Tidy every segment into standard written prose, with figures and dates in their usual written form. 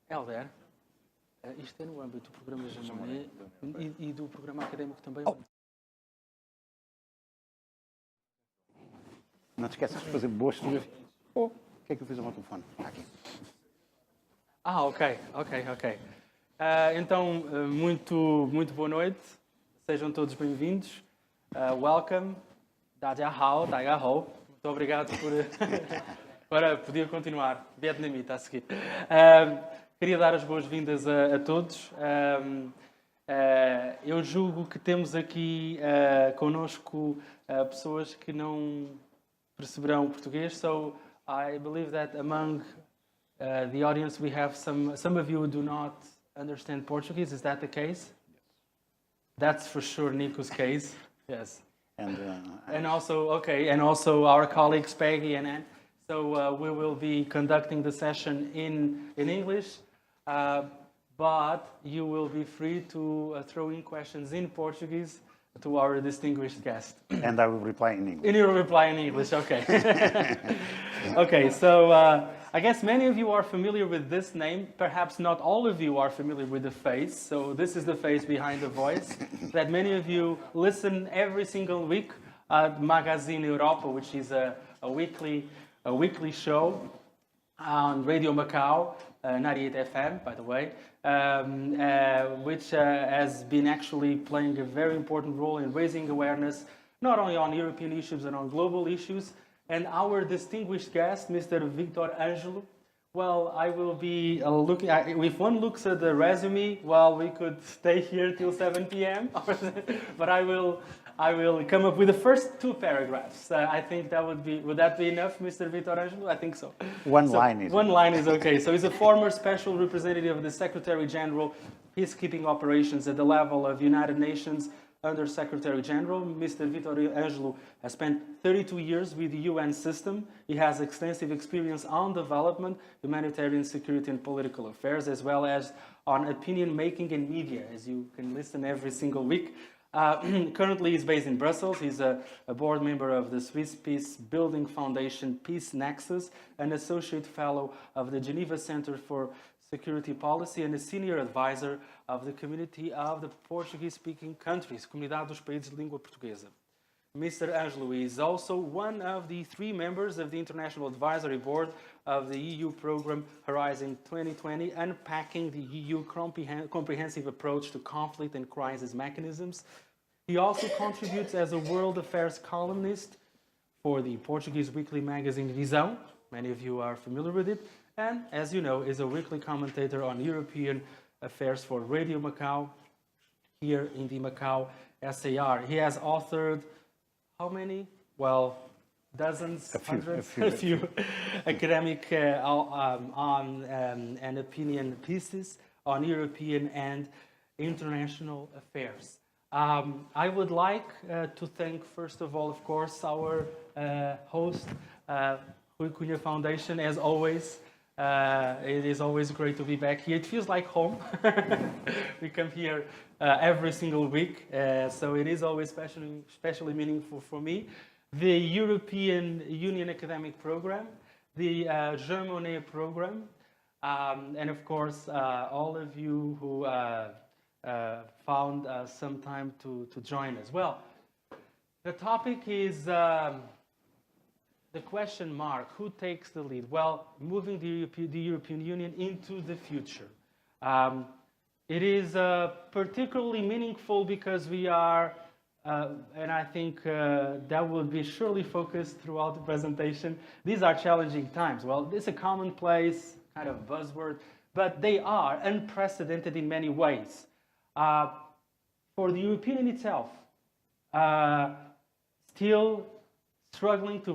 Helder, isto é no âmbito do programa Jamonet e do programa académico também. Não te esqueças de fazer boas fotografias. O que é que eu fiz ao meu telefone? Está aqui. Ok. Então, muito boa noite. Sejam todos bem-vindos. Welcome. 大家好. Muito obrigado por... Agora podia continuar. Vietnamita a seguir. Queria dar as boas-vindas a todos. Eu julgo que temos aqui connosco pessoas que não perceberão português. So, I believe that among the audience we have some of you who do not understand Portuguese. Is that the case? That's for sure Nico's case. Yes. And also our colleagues Peggy and Anne. So we will be conducting the session in English, but you will be free to throw in questions in Portuguese to our distinguished guest. And I will reply in English. And you will reply in English, okay. Okay, so I guess many of you are familiar with this name. Perhaps not all of you are familiar with the face. So this is the face behind the voice that many of you listen every single week at Magazine Europa, which is a weekly show on Radio Macau, 98 FM, by the way, which has been actually playing a very important role in raising awareness, not only on European issues and on global issues. And our distinguished guest, Mr. Victor Angelo, well, I will be looking at, if one looks at the resume, well, we could stay here till 7 p.m., but I will come up with the first two paragraphs. I think that would that be enough, Mr. Victor Angelo? I think so. One line is okay. So he's a former special representative of the Secretary General Peacekeeping Operations at the level of United Nations Under Secretary General. Mr. Victor Angelo has spent 32 years with the UN system. He has extensive experience on development, humanitarian security and political affairs, as well as on opinion making and media, as you can listen every single week. Currently, he's based in Brussels. He's a board member of the Swiss Peace Building Foundation Peace Nexus, an associate fellow of the Geneva Center for Security Policy, and a senior advisor of the Community of the Portuguese-Speaking Countries, Comunidade dos Países de Língua Portuguesa. Mr. Angelo is also one of the 3 members of the International Advisory Board of the EU program Horizon 2020, unpacking the EU comprehensive approach to conflict and crisis mechanisms. He also contributes as a world affairs columnist for the Portuguese weekly magazine Visão. Many of you are familiar with it. And, as you know, is a weekly commentator on European affairs for Radio Macau, here in the Macau SAR. He has authored how many? Well, dozens, hundreds, a few academic and opinion pieces on European and international affairs. I would like to thank, first of all, of course, our host, Rui Cunha Foundation, as always. It is always great to be back here. It feels like home. We come here every single week, so it is always especially meaningful for me. The European Union Academic Program, the Jean Monnet Program, and of course all of you who found some time to join us. Well, the topic is the question mark, who takes the lead? Well, moving the European Union into the future. It is particularly meaningful because we are, and I think that will be surely focused throughout the presentation, these are challenging times. Well, it's a commonplace kind of buzzword, but they are unprecedented in many ways. For the European itself, still struggling to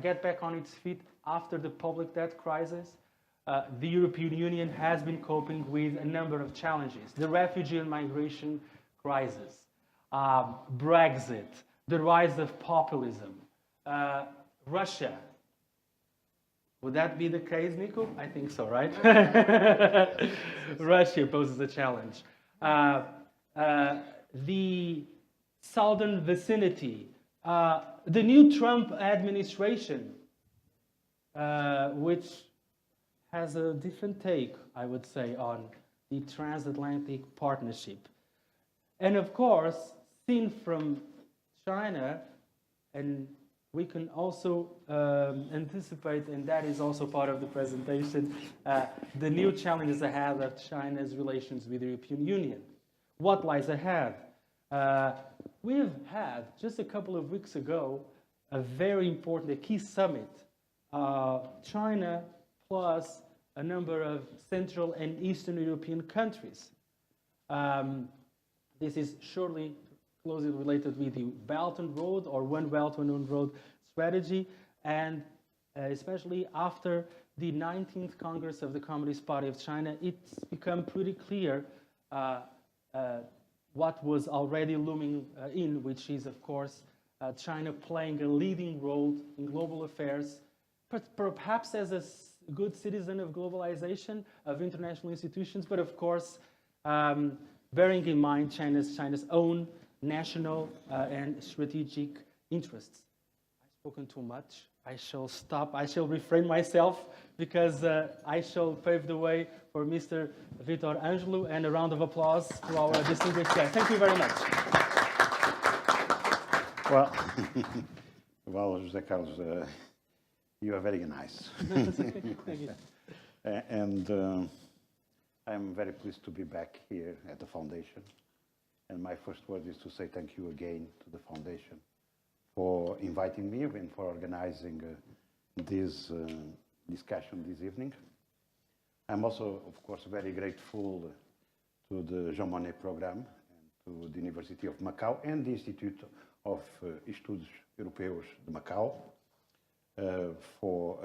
get back on its feet after the public debt crisis, the European Union has been coping with a number of challenges. The refugee and migration crisis, Brexit, the rise of populism, Russia. Would that be the case, Nico? I think so, right? Russia poses a challenge. The southern vicinity, the new Trump administration, which has a different take, I would say, on the transatlantic partnership. And of course, seen from China, and we can also anticipate, and that is also part of the presentation, the new challenges ahead of China's relations with the European Union. What lies ahead? We've had, just a couple of weeks ago, a very important, a key summit, China plus a number of Central and Eastern European countries. This is surely closely related with the Belt and Road or One Belt, One Road strategy, and especially after the 19th Congress of the Communist Party of China, it's become pretty clear what was already looming in, which is, of course, China playing a leading role in global affairs, but perhaps as a good citizen of globalization, of international institutions, but of course, bearing in mind China's own national and strategic interests. I've spoken too much. I shall stop. I shall refrain myself because I shall pave the way for Mr. Vitor Ângelo, and a round of applause to our distinguished guest. Thank you very much. Well, well, José Carlos, you are very nice. Thank you. And I'm very pleased to be back here at the foundation. And my first word is to say thank you again to the foundation for inviting me and for organizing this discussion this evening. I'm also, of course, very grateful to the Jean Monnet program and to the University of Macau and the Institute of Estudos Europeus de Macau for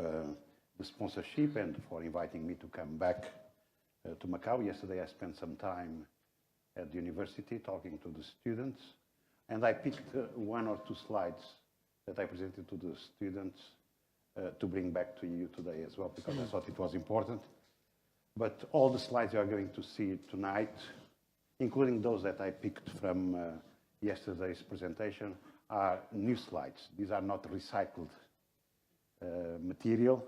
the sponsorship and for inviting me to come back to Macau. Yesterday I spent some time at the university talking to the students, and I picked one or two slides that I presented to the students to bring back to you today as well, because I thought it was important. But all the slides you are going to see tonight, including those that I picked from yesterday's presentation, are new slides. These are not recycled material.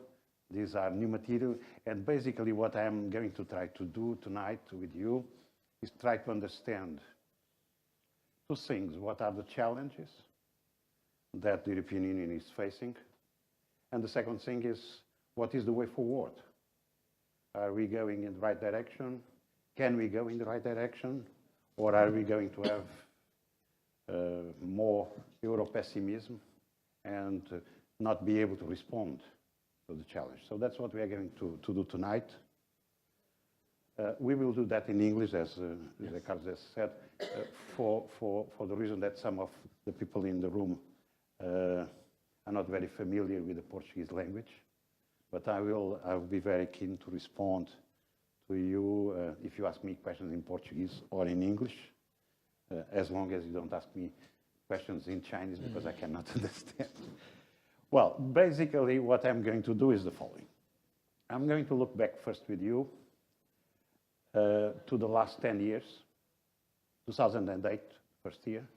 These are new material. And basically what I'm going to try to do tonight with you is try to understand two things. What are the challenges that the European Union is facing? And the second thing is, what is the way forward? Are we going in the right direction? Can we go in the right direction? Or are we going to have more Euro-pessimism and not be able to respond to the challenge? So that's what we are going to do tonight. We will do that in English, as Carlos has said, for the reason that some of the people in the room are not very familiar with the Portuguese language. But I'll be very keen to respond to you if you ask me questions in Portuguese or in English, as long as you don't ask me questions in Chinese, because I cannot understand. Well, basically what I'm going to do is the following. I'm going to look back first with you to the last 10 years, 2008, first year.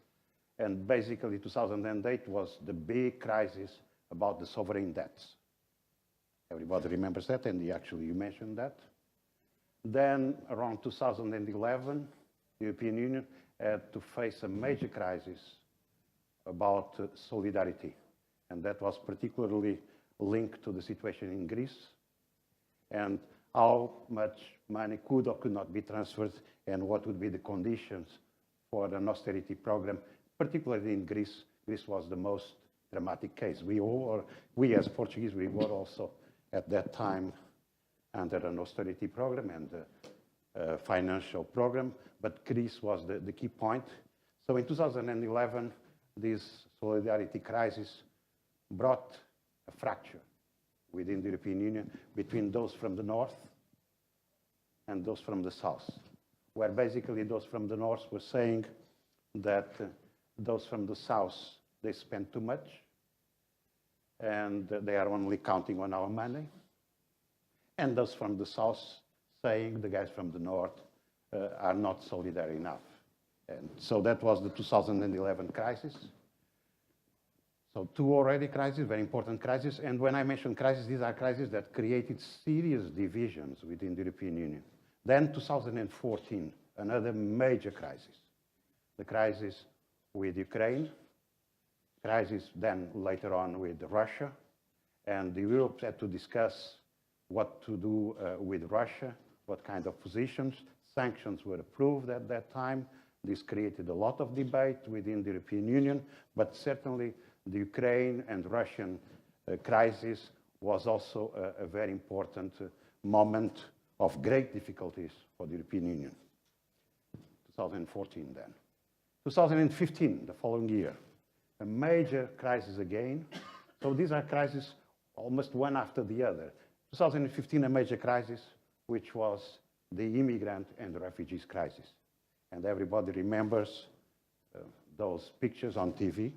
And basically 2008 was the big crisis about the sovereign debts. Everybody remembers that, and you mentioned that. Then around 2011, the European Union had to face a major crisis about solidarity. And that was particularly linked to the situation in Greece and how much money could or could not be transferred and what would be the conditions for an austerity program, particularly in Greece. Greece was the most dramatic case. We as Portuguese, we were also at that time under an austerity program and a financial program, but Greece was the key point. So in 2011, this solidarity crisis brought a fracture within the European Union between those from the north and those from the south, where basically those from the north were saying that those from the south, they spend too much and they are only counting on our money. And those from the south saying the guys from the north are not solidary enough. And so that was the 2011 crisis. So two already crises, very important crises. And when I mention crises, these are crises that created serious divisions within the European Union. Then 2014, another major crisis. The crisis with Ukraine, crisis then later on with Russia. And Europe had to discuss what to do with Russia, what kind of positions. Sanctions were approved at that time. This created a lot of debate within the European Union, but certainly the Ukraine and Russian crisis was also a very important moment of great difficulties for the European Union. 2014 then. 2015, the following year, a major crisis again. So these are crises almost one after the other. 2015, a major crisis, which was the immigrant and the refugees crisis. And everybody remembers those pictures on TV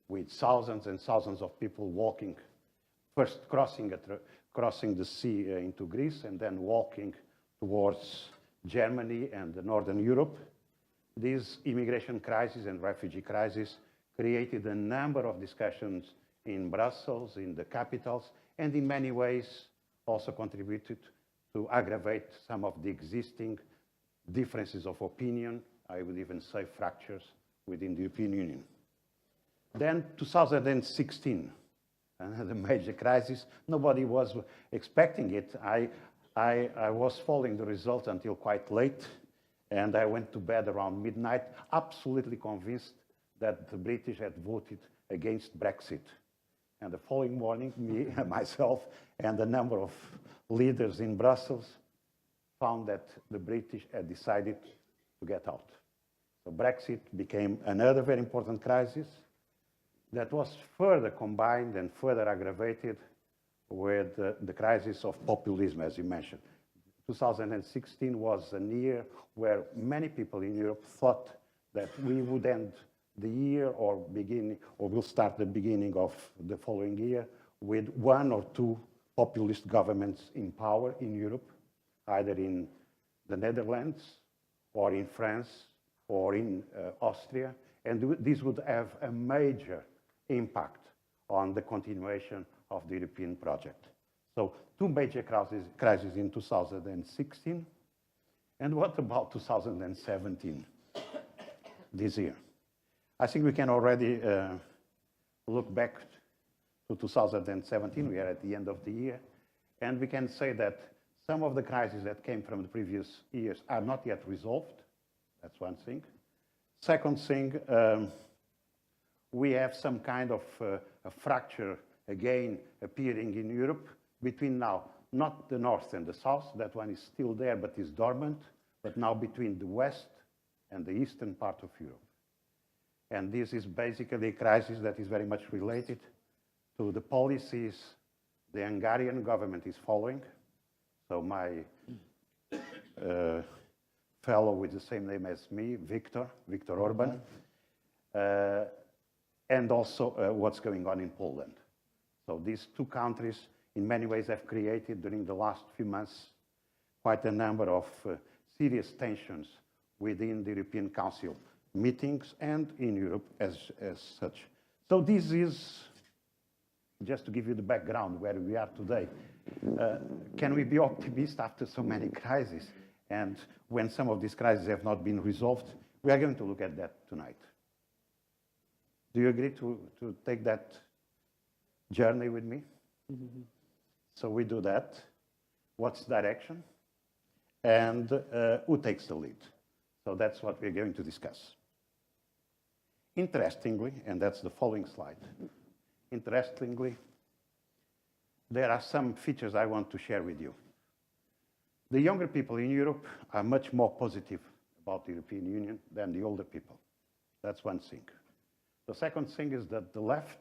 with thousands and thousands of people walking, first crossing the sea into Greece and then walking towards Germany and Northern Europe. These immigration crisis and refugee crisis created a number of discussions in Brussels, in the capitals, and in many ways also contributed to aggravate some of the existing differences of opinion, I would even say fractures within the European Union. Then 2016, another major crisis. Nobody was expecting it. I was following the results until quite late, and I went to bed around midnight, absolutely convinced that the British had voted against Brexit. And the following morning, me, myself, and a number of leaders in Brussels found that the British had decided to get out. So Brexit became another very important crisis that was further combined and further aggravated with the crisis of populism, as you mentioned. 2016 was a year where many people in Europe thought that we would end the year or we'll start the beginning of the following year with one or two populist governments in power in Europe, either in the Netherlands or in France or in Austria. And this would have a major impact on the continuation of the European project. So two major crises in 2016. And what about 2017, this year? I think we can already look back to 2017. We are at the end of the year. And we can say that some of the crises that came from the previous years are not yet resolved. That's one thing. Second thing, we have some kind of a fracture again appearing in Europe between now, not the North and the South, that one is still there but is dormant, but now between the West and the Eastern part of Europe. And this is basically a crisis that is very much related to the policies the Hungarian government is following. So my fellow with the same name as me, Viktor Orban, and also what's going on in Poland. So these two countries, in many ways, have created, during the last few months, quite a number of serious tensions within the European Council meetings and in Europe as such. So this is, just to give you the background where we are today. Can we be optimistic after so many crises? And when some of these crises have not been resolved, we are going to look at that tonight. Do you agree to take that journey with me? Mm-hmm. So we do that. What's direction? And who takes the lead? So that's what we're going to discuss. Interestingly, and that's the following slide, interestingly, there are some features I want to share with you. The younger people in Europe are much more positive about the European Union than the older people. That's one thing. The second thing is that the left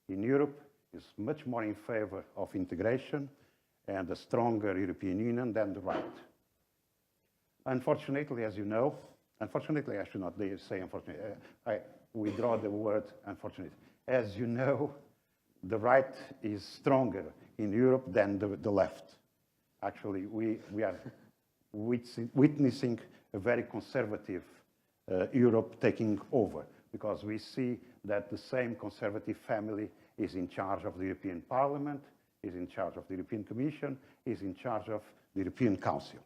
in Europe is much more in favor of integration and a stronger European Union than the right. Unfortunately, as you know, unfortunately, I should not say unfortunately, I withdraw the word unfortunately. As you know, the right is stronger in Europe than the left. Actually, we are witnessing a very conservative Europe taking over. because we see that the same conservative family is in charge of the European Parliament, is in charge of the European Commission, is in charge of the European Council.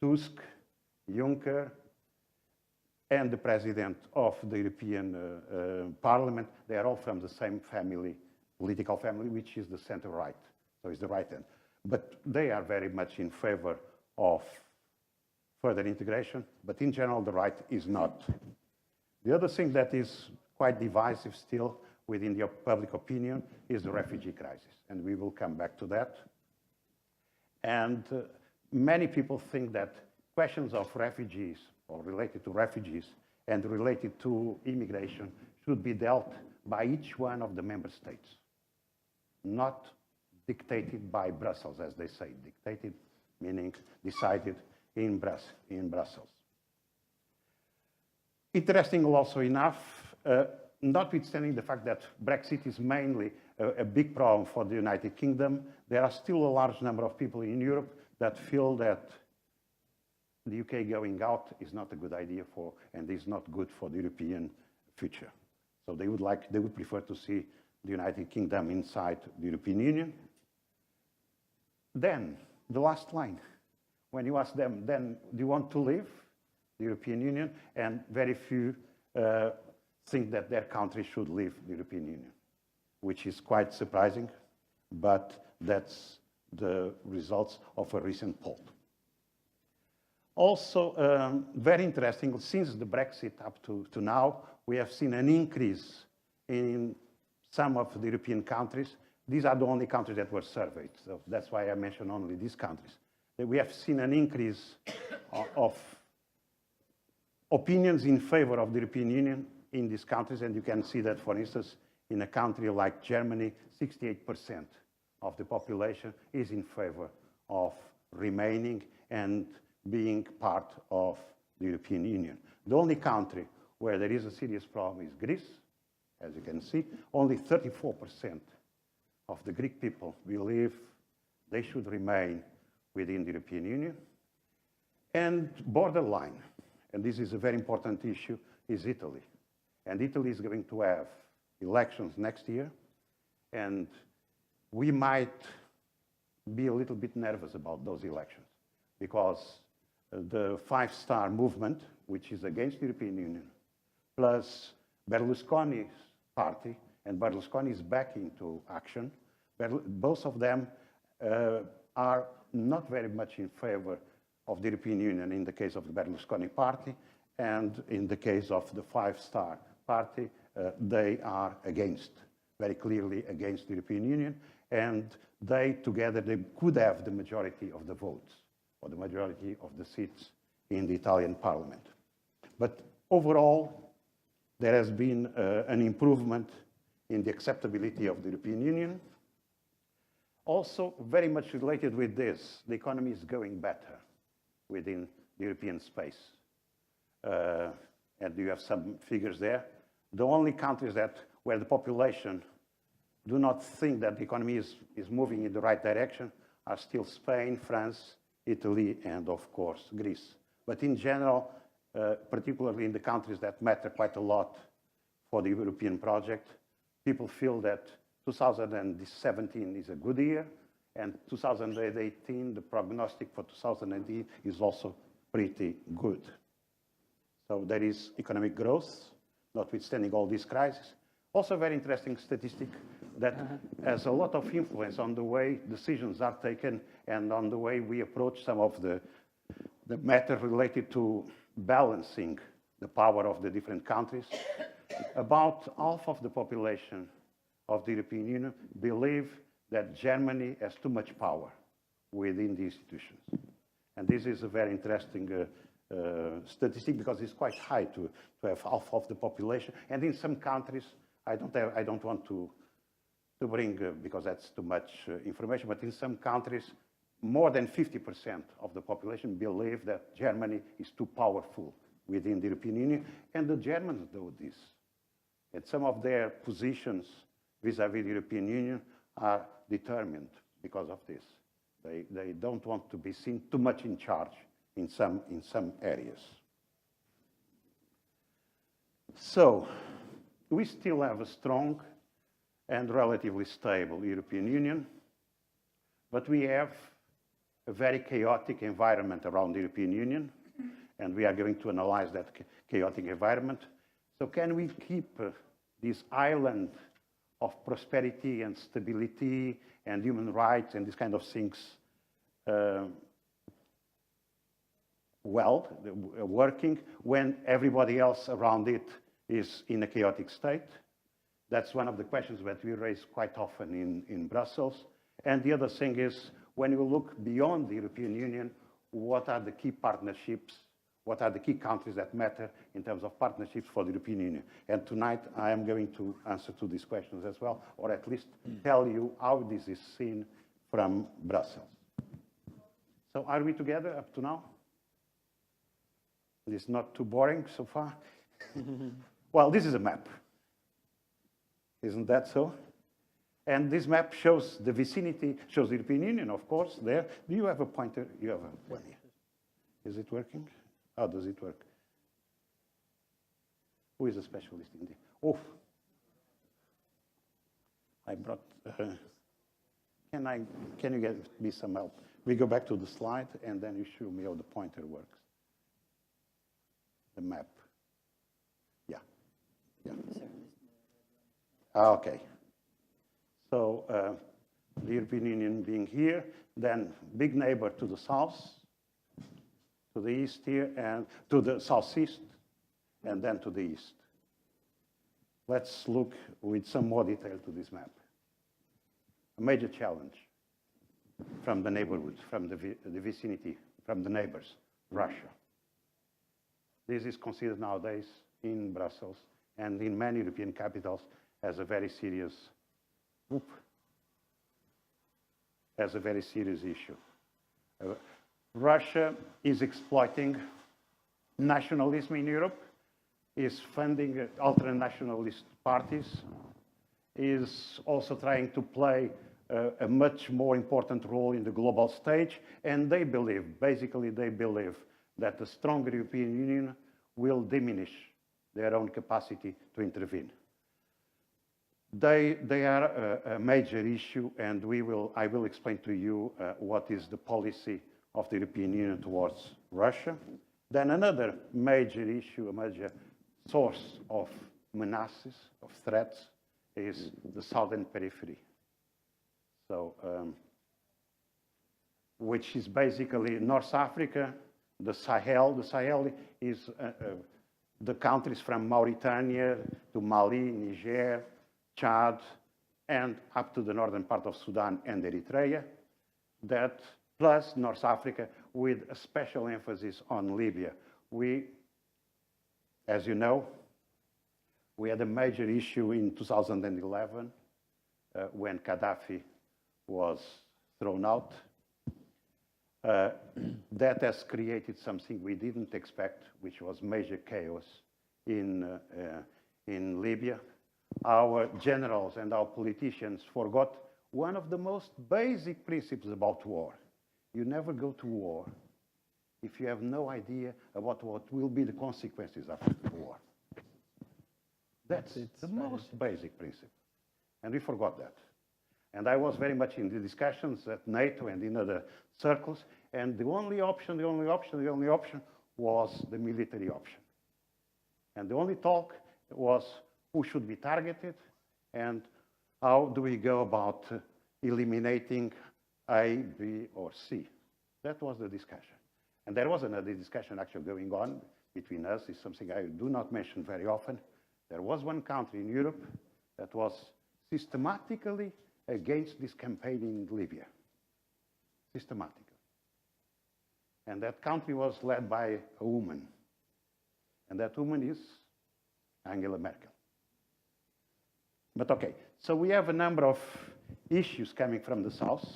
Tusk, Juncker, and the president of the European Parliament, they are all from the same family, political family, which is the center-right, so it's the right hand. But they are very much in favor of further integration, but in general, the right is not. The other thing that is quite divisive still within the public opinion is the refugee crisis, and we will come back to that. And many people think that questions of refugees or related to refugees and related to immigration should be dealt by each one of the member states, not dictated by Brussels, as they say. Dictated meaning decided in Brussels. Interesting also enough, notwithstanding the fact that Brexit is mainly a big problem for the United Kingdom, there are still a large number of people in Europe that feel that the UK going out is not a good idea for, and is not good for the European future. So they would prefer to see the United Kingdom inside the European Union. Then, the last line, when you ask them, then do you want to leave the European Union? And very few think that their country should leave the European Union, which is quite surprising, but that's the results of a recent poll. Also, very interesting, since the Brexit up to now, we have seen an increase in some of the European countries. These are the only countries that were surveyed, so that's why I mention only these countries. We have seen an increase of opinions in favor of the European Union in these countries, and you can see that, for instance, in a country like Germany, 68% of the population is in favor of remaining and being part of the European Union. The only country where there is a serious problem is Greece. As you can see, only 34% of the Greek people believe they should remain within the European Union. And borderline, and this is a very important issue, is Italy. And Italy is going to have elections next year, and we might be a little bit nervous about those elections, because the five-star movement, which is against the European Union, plus Berlusconi's party, and Berlusconi is back into action, both of them are not very much in favor of the European Union in the case of the Berlusconi party, and in the case of the five-star party, they are against, very clearly against the European Union, and they together, they could have the majority of the votes, or the majority of the seats in the Italian parliament. But overall, there has been an improvement in the acceptability of the European Union. Also, very much related with this, the economy is going better within the European space. And you have some figures there. The only countries where the population do not think that the economy is moving in the right direction are still Spain, France, Italy, and of course, Greece. But in general, particularly in the countries that matter quite a lot for the European project, people feel that 2017 is a good year, and 2018, the prognostic for 2018 is also pretty good. So there is economic growth, notwithstanding all these crises. Also a very interesting statistic that has a lot of influence on the way decisions are taken and on the way we approach some of the matter related to balancing the power of the different countries. About half of the population of the European Union believe that Germany has too much power within the institutions. And this is a very interesting statistic, because it's quite high to have half of the population. And in some countries, I don't want to bring, because that's too much information, but in some countries, more than 50% of the population believe that Germany is too powerful within the European Union, and the Germans do this. And some of their positions vis-à-vis the European Union are determined because of this. They don't want to be seen too much in charge in some areas. So we still have a strong and relatively stable European Union, but we have a very chaotic environment around the European Union, and we are going to analyze that chaotic environment. So can we keep this island of prosperity and stability and human rights and these kind of things working when everybody else around it is in a chaotic state? That's one of the questions that we raise quite often in Brussels. And the other thing is, when you look beyond the European Union, what are the key partnerships? What are the key countries that matter in terms of partnerships for the European Union? And tonight, I am going to answer to these questions as well, or at least tell you how this is seen from Brussels. So are we together up to now? It's not too boring so far? Well, this is a map. Isn't that so? And this map shows the vicinity, shows the European Union, of course, there. Do you have a pointer? You have one here. Is it working? How does it work? Who is a specialist in this? Oh, I brought, can you get me some help? We go back to the slide, and then you show me how the pointer works. The map. Yeah. Okay. So the European Union being here, then big neighbor to the south, to the east here, and to the southeast, and then to the east. Let's look with some more detail to this map. A major challenge from the neighborhood, from the vicinity, from the neighbors, Russia. This is considered nowadays in Brussels and in many European capitals as a very serious issue. Russia is exploiting nationalism in Europe, is funding ultra-nationalist parties, is also trying to play a much more important role in the global stage, and they believe, basically they believe, that a stronger European Union will diminish their own capacity to intervene. They are a major issue, and I will explain to you what is the policy of the European Union towards Russia. Then another major issue, a major source of menaces, of threats, is the southern periphery. So, which is basically North Africa, the Sahel. The Sahel is the countries from Mauritania to Mali, Niger, Chad, and up to the northern part of Sudan and Eritrea, that plus North Africa with a special emphasis on Libya. As you know, we had a major issue in 2011 when Gaddafi was thrown out. That has created something we didn't expect, which was major chaos in Libya. Our generals and our politicians forgot one of the most basic principles about war. You never go to war if you have no idea about what will be the consequences after the war. That's the most basic principle. And we forgot that. And I was very much in the discussions at NATO and in other circles, and the only option was the military option. And the only talk was who should be targeted and how do we go about eliminating A, B, or C. That was the discussion. And there was another discussion actually going on between us. It's something I do not mention very often. There was one country in Europe that was systematically against this campaign in Libya. Systematically. And that country was led by a woman. And that woman is Angela Merkel. But okay, so we have a number of issues coming from the south.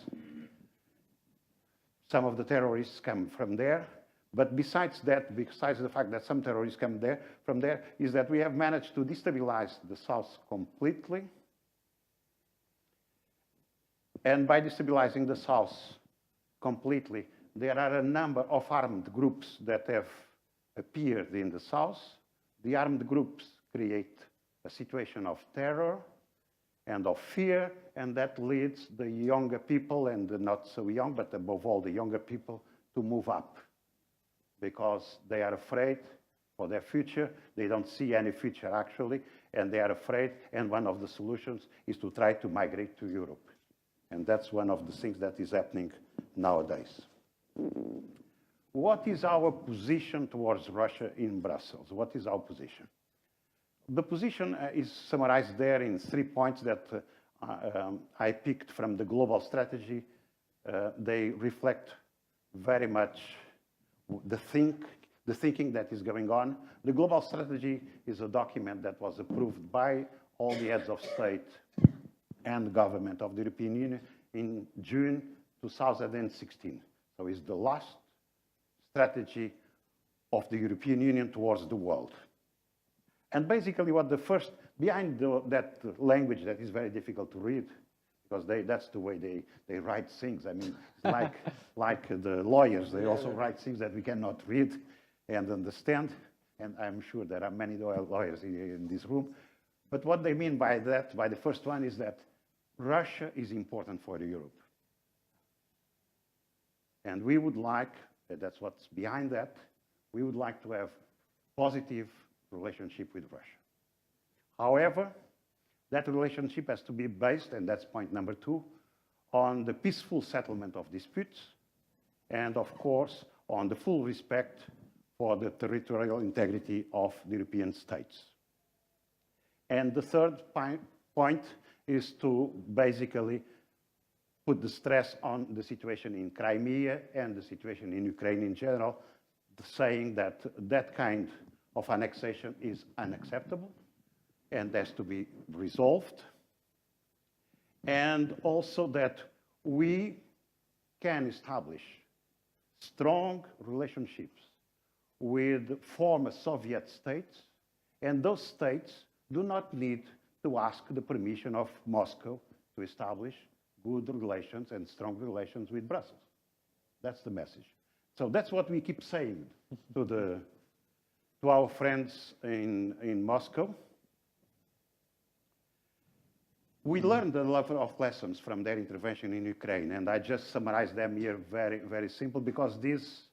Some of the terrorists come from there. But besides that, besides the fact that some terrorists come from there, is that we have managed to destabilize the south completely. And by destabilizing the south completely, there are a number of armed groups that have appeared in the south. The armed groups create a situation of terror and of fear, and that leads the younger people and the not so young, but above all the younger people, to move up because they are afraid for their future. They don't see any future actually, and they are afraid, and one of the solutions is to try to migrate to Europe. And that's one of the things that is happening nowadays. What is our position towards Russia in Brussels? What is our position? The position is summarized there in 3 points that I picked from the global strategy. They reflect very much the thinking that is going on. The global strategy is a document that was approved by all the heads of state and government of the European Union in June 2016. So it's the last strategy of the European Union towards the world. And basically what the first, behind that language that is very difficult to read, because that's the way they write things. I mean, like the lawyers, they also write things that we cannot read and understand. And I'm sure there are many lawyers in this room. But what they mean by that, by the first one, is that Russia is important for Europe. And we would like, that's what's behind that, we would like to have positive relationship with Russia. However, that relationship has to be based, and that's point number 2, on the peaceful settlement of disputes, and of course, on the full respect for the territorial integrity of the European states. And the third point is to basically put the stress on the situation in Crimea and the situation in Ukraine in general, saying that that kind of annexation is unacceptable and has to be resolved. And also that we can establish strong relationships with former Soviet states, and those states do not need to ask the permission of Moscow to establish good relations and strong relations with Brussels. That's the message. So that's what we keep saying to our friends in Moscow. We learned a lot of lessons from their intervention in Ukraine, and I just summarize them here very, very simple, because this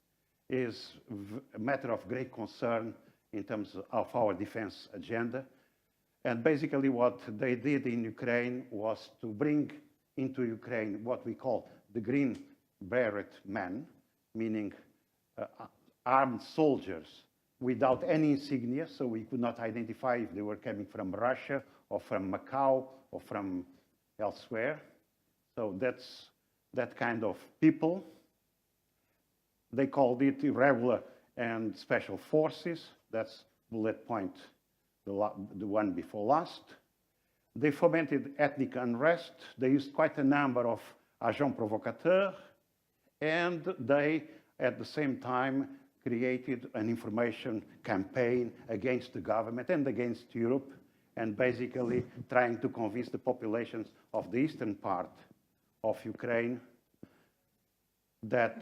is a matter of great concern in terms of our defense agenda. And basically what they did in Ukraine was to bring into Ukraine what we call the Green Beret men, meaning armed soldiers without any insignia, so we could not identify if they were coming from Russia or from Macau or from elsewhere. So that's that kind of people. They called it irregular and special forces. That's bullet point, the one before last. They fomented ethnic unrest. They used quite a number of agents provocateurs, and they, at the same time, created an information campaign against the government and against Europe, and basically trying to convince the populations of the eastern part of Ukraine that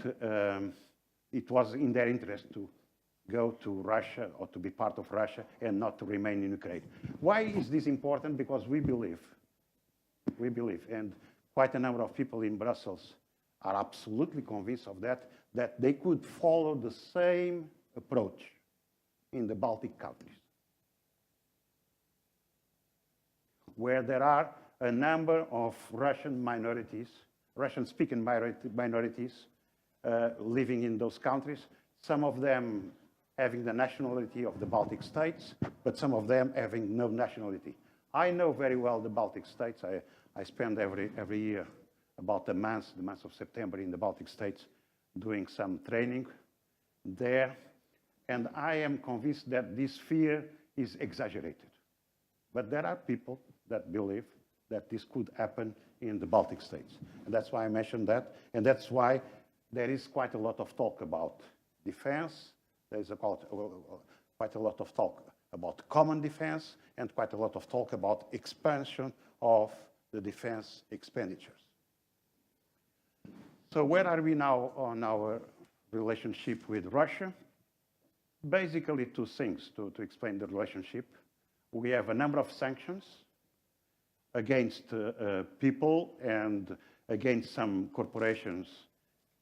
it was in their interest to go to Russia or to be part of Russia and not to remain in Ukraine. Why is this important? Because we believe, and quite a number of people in Brussels are absolutely convinced of that they could follow the same approach in the Baltic countries, where there are a number of Russian minorities, Russian-speaking minorities living in those countries, some of them having the nationality of the Baltic states, but some of them having no nationality. I know very well the Baltic states. I spend every year about the month of September in the Baltic states doing some training there, and I am convinced that this fear is exaggerated. But there are people that believe that this could happen in the Baltic states. And that's why I mentioned that, and that's why there is quite a lot of talk about defense. There's quite a lot of talk about common defense, and quite a lot of talk about expansion of the defense expenditures. So where are we now on our relationship with Russia? Basically two things to explain the relationship. We have a number of sanctions against people and against some corporations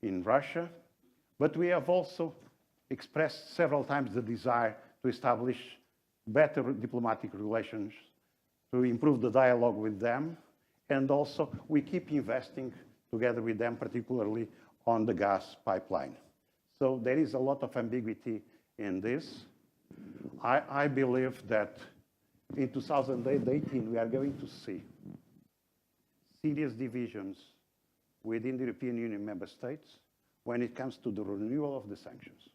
in Russia. But we have also expressed several times the desire to establish better diplomatic relations, to improve the dialogue with them. And also, we keep investing together with them, particularly on the gas pipeline. So there is a lot of ambiguity in this. I believe that in 2018, we are going to see serious divisions within the European Union member states when it comes to the renewal of the sanctions.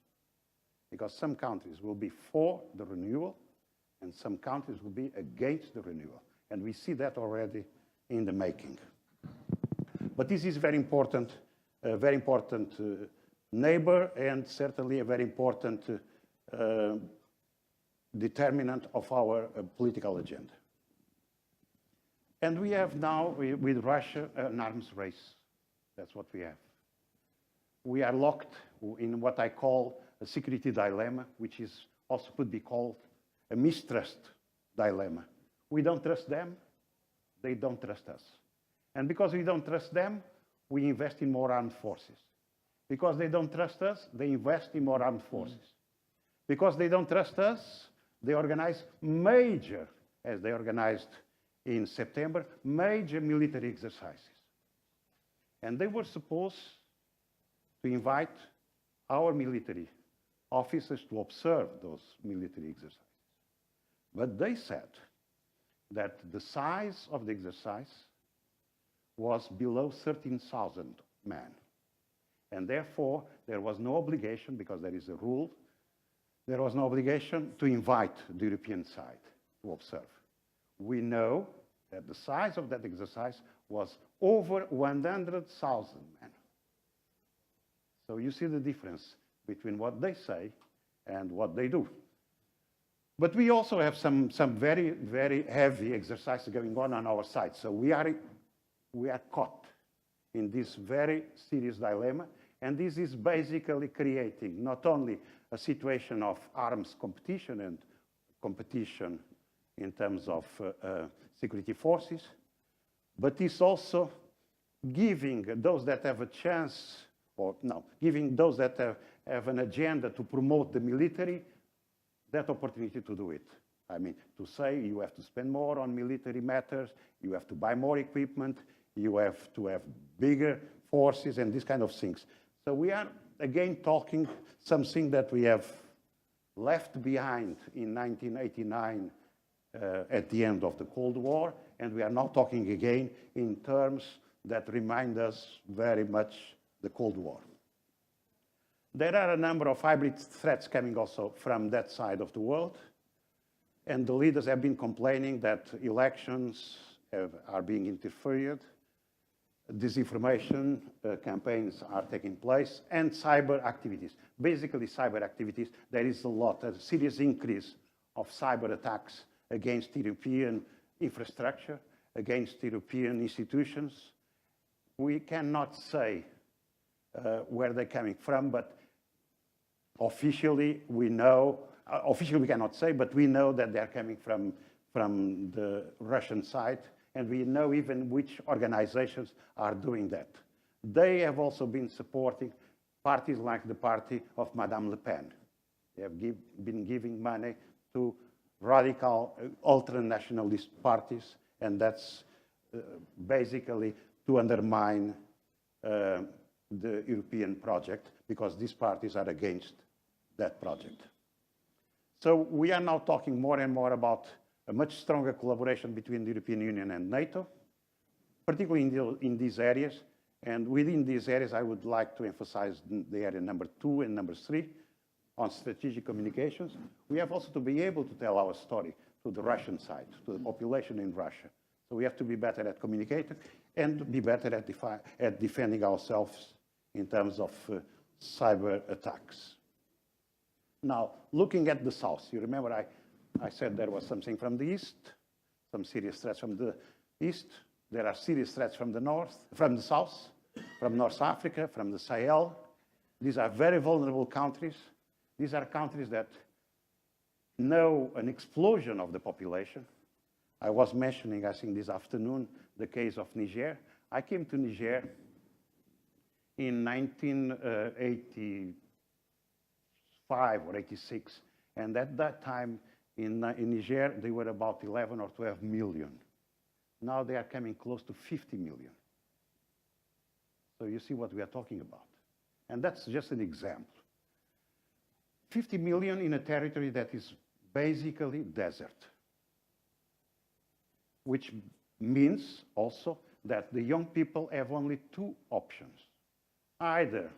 Because some countries will be for the renewal and some countries will be against the renewal. And we see that already in the making. But this is very important, a very important neighbor and certainly a very important determinant of our political agenda. And we have now, with Russia, an arms race. That's what we have. We are locked in what I call a security dilemma, which is also could be called a mistrust dilemma. We don't trust them, they don't trust us. And because we don't trust them, we invest in more armed forces. Because they don't trust us, they invest in more armed forces. Because they don't trust us, they organize major, as they organized in September, major military exercises. And they were supposed to invite our military officers to observe those military exercises. But they said that the size of the exercise was below 13,000 men. And therefore, there was no obligation, because there is a rule, there was no obligation to invite the European side to observe. We know that the size of that exercise was over 100,000 men. So you see the difference between what they say and what they do. But we also have some very, very heavy exercises going on our side. So we are caught in this very serious dilemma. And this is basically creating not only a situation of arms competition and competition in terms of security forces, but it's also giving those that have a chance, or no, giving those that have an agenda to promote the military that opportunity to do it. I mean, to say you have to spend more on military matters, you have to buy more equipment, you have to have bigger forces and these kind of things. So we are, again, talking something that we have left behind in 1989 at the end of the Cold War, and we are now talking again in terms that remind us very much the Cold War. There are a number of hybrid threats coming also from that side of the world, and the leaders have been complaining that elections are being interfered, disinformation campaigns are taking place, and cyber activities. Basically, cyber activities, there is a serious increase of cyber attacks against European infrastructure, against European institutions. We cannot say where they're coming from, but officially we know, officially we cannot say, but we know that they're coming from the Russian side, and we know even which organizations are doing that. They have also been supporting parties like the party of Madame Le Pen. They have been giving money to radical ultra-nationalist parties, and that's basically to undermine the European project, because these parties are against that project. So we are now talking more and more about a much stronger collaboration between the European Union and NATO, particularly in these areas. And within these areas, I would like to emphasize the area number 2 and number 3 on strategic communications. We have also to be able to tell our story to the Russian side, to the population in Russia. So we have to be better at communicating and be better at defending ourselves in terms of cyber attacks. Now, looking at the south, you remember I said there was something from the east, some serious threats from the east. There are serious threats from the north, from the south, from North Africa, from the Sahel. These are very vulnerable countries. These are countries that know an explosion of the population. I was mentioning, I think this afternoon, the case of Niger. I came to Niger in 1985 or 86, and at that time in Niger, they were about 11 or 12 million. Now they are coming close to 50 million. So you see what we are talking about. And that's just an example. 50 million in a territory that is basically desert, which means also that the young people have only two options. Either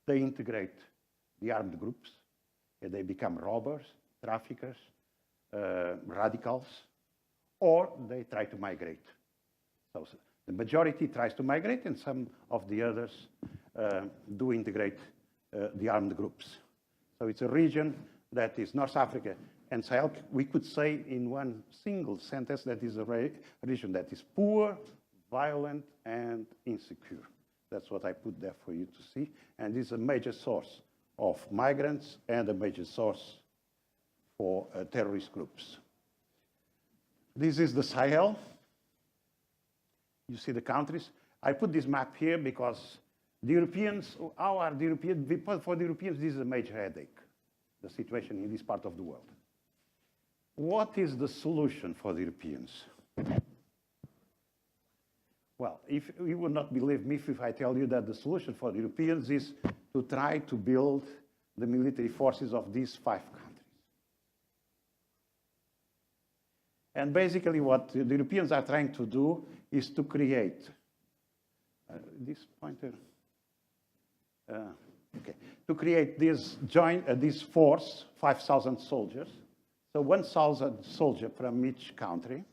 they integrate the armed groups and they become robbers, traffickers, radicals, or they try to migrate. So the majority tries to migrate, and some of the others do integrate the armed groups. So it's a region that is North Africa and Sahel. We could say in one single sentence that is a region that is poor, violent, and insecure. That's what I put there for you to see. And it's a major source of migrants and a major source for terrorist groups. This is the Sahel. You see the countries. I put this map here because the Europeans, how are the Europeans? For the Europeans, this is a major headache, the situation in this part of the world. What is the solution for the Europeans? Well, if you would not believe me if I tell you that the solution for the Europeans is to try to build the military forces of these 5 countries. And basically what the Europeans are trying to do is to create this pointer. To create this this force, 5,000 soldiers, so 1,000 soldiers from each country,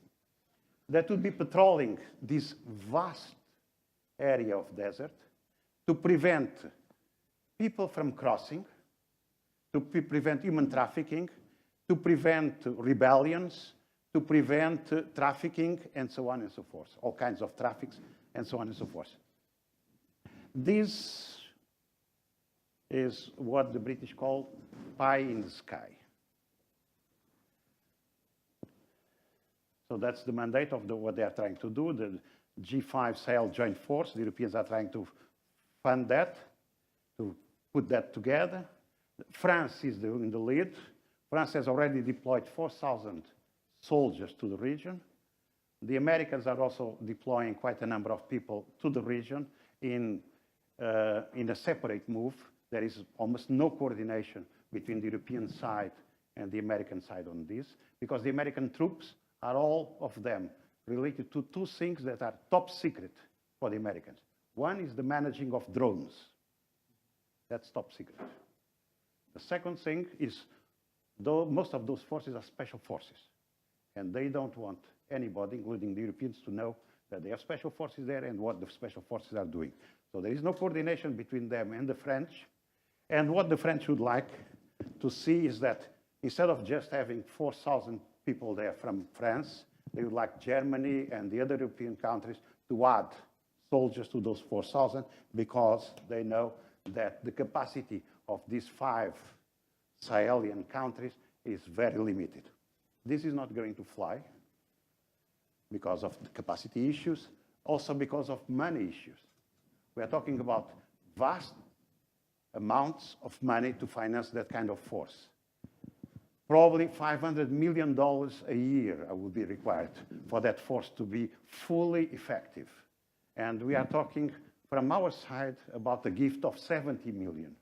that would be patrolling this vast area of desert to prevent people from crossing, to prevent human trafficking, to prevent rebellions, to prevent trafficking, and so on and so forth, all kinds of traffics, and so on and so forth. This is what the British call pie in the sky. So that's the mandate of what they are trying to do, the G5 Sahel Joint Force. The Europeans are trying to fund that, to put that together. France is in the lead. France has already deployed 4,000 soldiers to the region. The Americans are also deploying quite a number of people to the region in a separate move. There is almost no coordination between the European side and the American side on this, because the American troops are all of them related to 2 things that are top secret for the Americans. One is the managing of drones. That's top secret. The second thing is, though most of those forces are special forces, and they don't want anybody, including the Europeans, to know that they have special forces there and what the special forces are doing. So there is no coordination between them and the French. And what the French would like to see is that instead of just having 4,000 people there from France, they would like Germany and the other European countries to add soldiers to those 4,000, because they know that the capacity of these 5 Sahelian countries is very limited. This is not going to fly because of the capacity issues, also because of money issues. We are talking about vast amounts of money to finance that kind of force. Probably $500 million a year would be required for that force to be fully effective. And we are talking from our side about a gift of 70 million.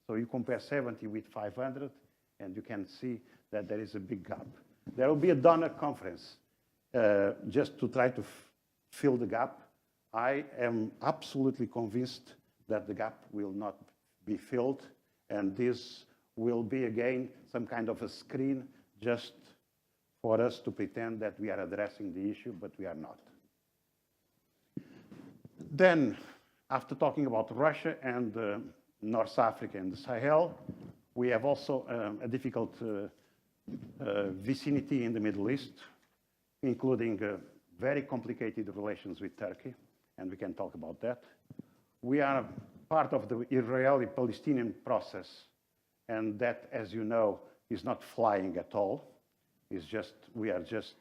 So you compare 70 with 500, and you can see that there is a big gap. There will be a donor conference just to try to fill the gap. I am absolutely convinced that the gap will not be filled, and this will be, again, some kind of a screen just for us to pretend that we are addressing the issue, but we are not. Then, after talking about Russia and North Africa and the Sahel, we have also a difficult vicinity in the Middle East, including very complicated relations with Turkey, and we can talk about that. We are part of the Israeli-Palestinian process, and that, as you know, is not flying at all. We are just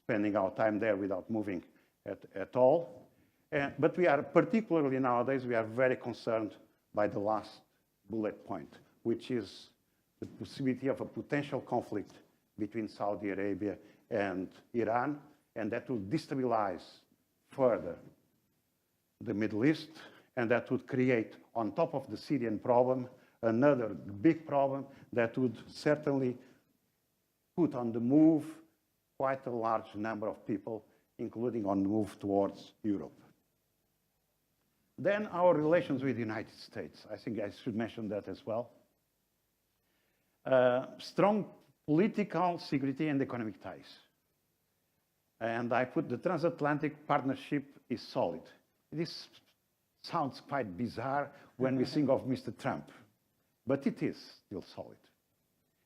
spending our time there without moving at all. But we are particularly nowadays, we are very concerned by the last bullet point, which is the possibility of a potential conflict between Saudi Arabia and Iran, and that will destabilize further the Middle East, and that would create, on top of the Syrian problem, another big problem that would certainly put on the move quite a large number of people, including on the move towards Europe. Then our relations with the United States. I think I should mention that as well. Strong political, security, and economic ties. And I put the transatlantic partnership is solid. This sounds quite bizarre when we think of Mr. Trump, but it is still solid.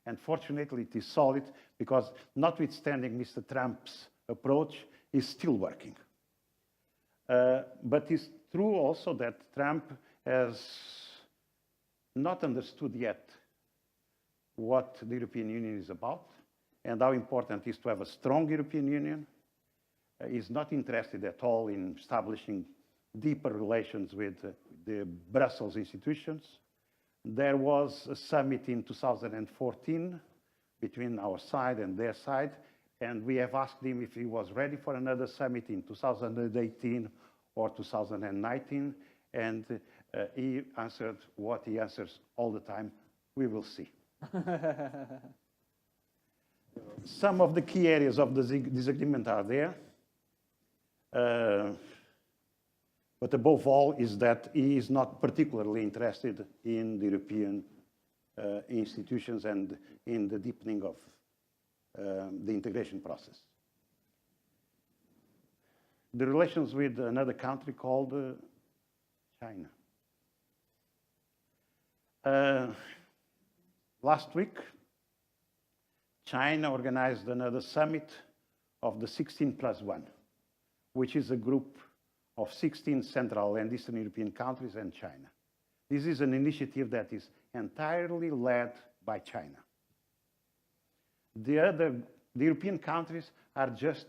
And fortunately, it is solid because notwithstanding Mr. Trump's approach, is still working. But it's true also that Trump has not understood yet what the European Union is about and how important it is to have a strong European Union. He's not interested at all in establishing deeper relations with the Brussels institutions. There was a summit in 2014 between our side and their side, and we have asked him if he was ready for another summit in 2018 or 2019, and he answered what he answers all the time: we will see. Some of the key areas of the disagreement are there. But above all is that he is not particularly interested in the European institutions and in the deepening of the integration process. The relations with another country called China. Last week, China organized another summit of the 16+1, which is a group of 16 Central and Eastern European countries and China. This is an initiative that is entirely led by China. The European countries are just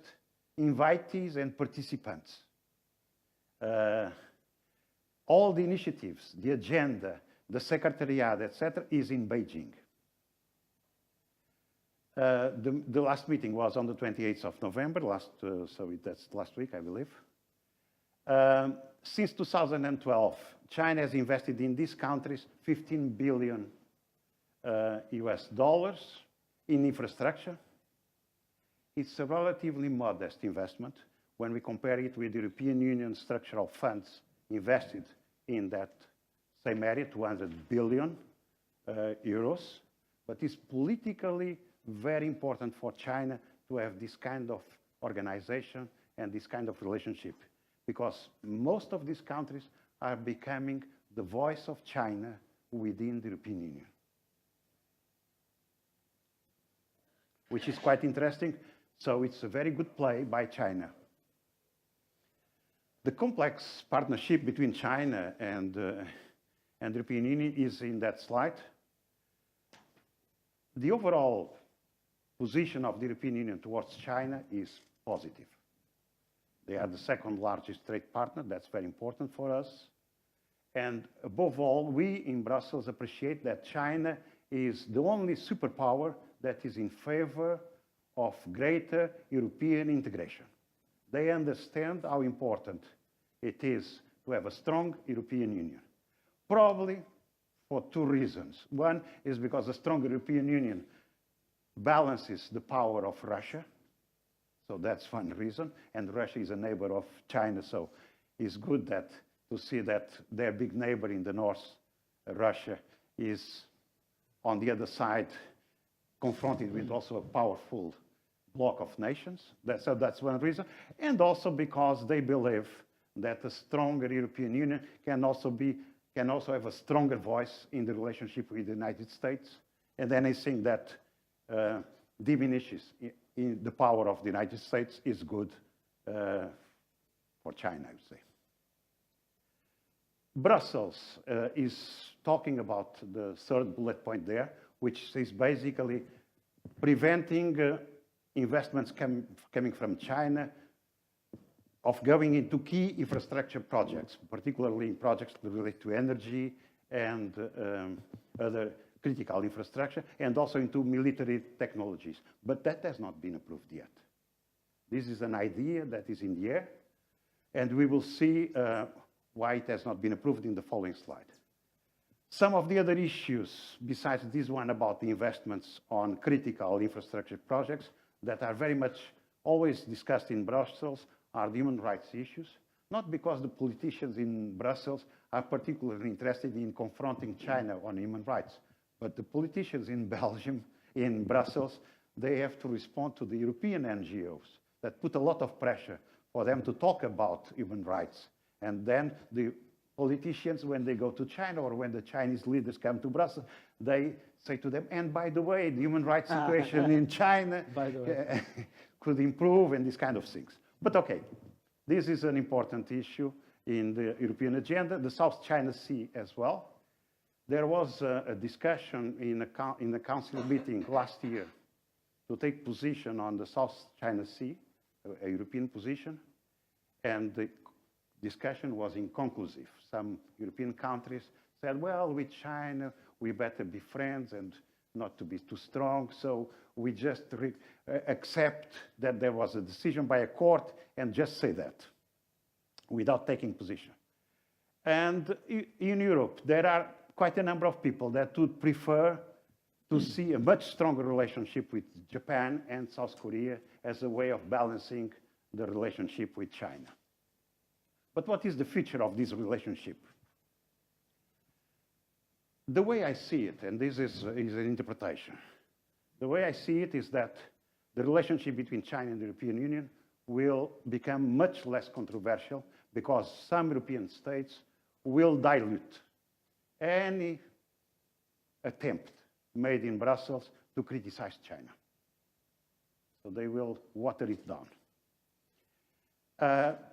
invitees and participants. All the initiatives, the agenda, the secretariat, etc., is in Beijing. The last meeting was on the 28th of November, so that's last week, I believe. Since 2012, China has invested in these countries $15 billion US dollars in infrastructure. It's a relatively modest investment when we compare it with the European Union structural funds invested in that same area, 200 billion euros. But it's politically very important for China to have this kind of organization and this kind of relationship, because most of these countries are becoming the voice of China within the European Union, which is quite interesting. So it's a very good play by China. The complex partnership between China and the European Union is in that slide. The overall position of the European Union towards China is positive. They are the second largest trade partner. That's very important for us. And above all, we in Brussels appreciate that China is the only superpower that is in favor of greater European integration. They understand how important it is to have a strong European Union. Probably for two reasons. One is because a strong European Union balances the power of Russia. So that's one reason. And Russia is a neighbor of China, so it's good to see that their big neighbor in the north, Russia, is on the other side confronted with also a powerful bloc of nations. So that's one reason. And also because they believe that a stronger European Union can also have a stronger voice in the relationship with the United States. And anything that diminishes in the power of the United States is good for China, I would say. Brussels is talking about the third bullet point there, which is basically preventing investments coming from China of going into key infrastructure projects, particularly in projects related to energy and other critical infrastructure, and also into military technologies. But that has not been approved yet. This is an idea that is in the air, and we will see why it has not been approved in the following slide. Some of the other issues, besides this one about the investments on critical infrastructure projects that are very much always discussed in Brussels, are the human rights issues, not because the politicians in Brussels are particularly interested in confronting China on human rights, but the politicians in Belgium, in Brussels, they have to respond to the European NGOs that put a lot of pressure for them to talk about human rights. And then the politicians, when they go to China or when the Chinese leaders come to Brussels, they say to them, and by the way, the human rights situation in China could improve and these kind of things. But okay, this is an important issue in the European agenda, the South China Sea as well. There was a discussion in a council meeting last year to take position on the South China Sea, a European position, and the discussion was inconclusive. Some European countries said, well, with China, we better be friends and not to be too strong, so we just accept that there was a decision by a court and just say that without taking position. And in Europe, there are quite a number of people that would prefer to see a much stronger relationship with Japan and South Korea as a way of balancing the relationship with China. But what is the future of this relationship? The way I see it, and this is an interpretation, the way I see it is that the relationship between China and the European Union will become much less controversial because some European states will dilute any attempt made in Brussels to criticize China. So they will water it down.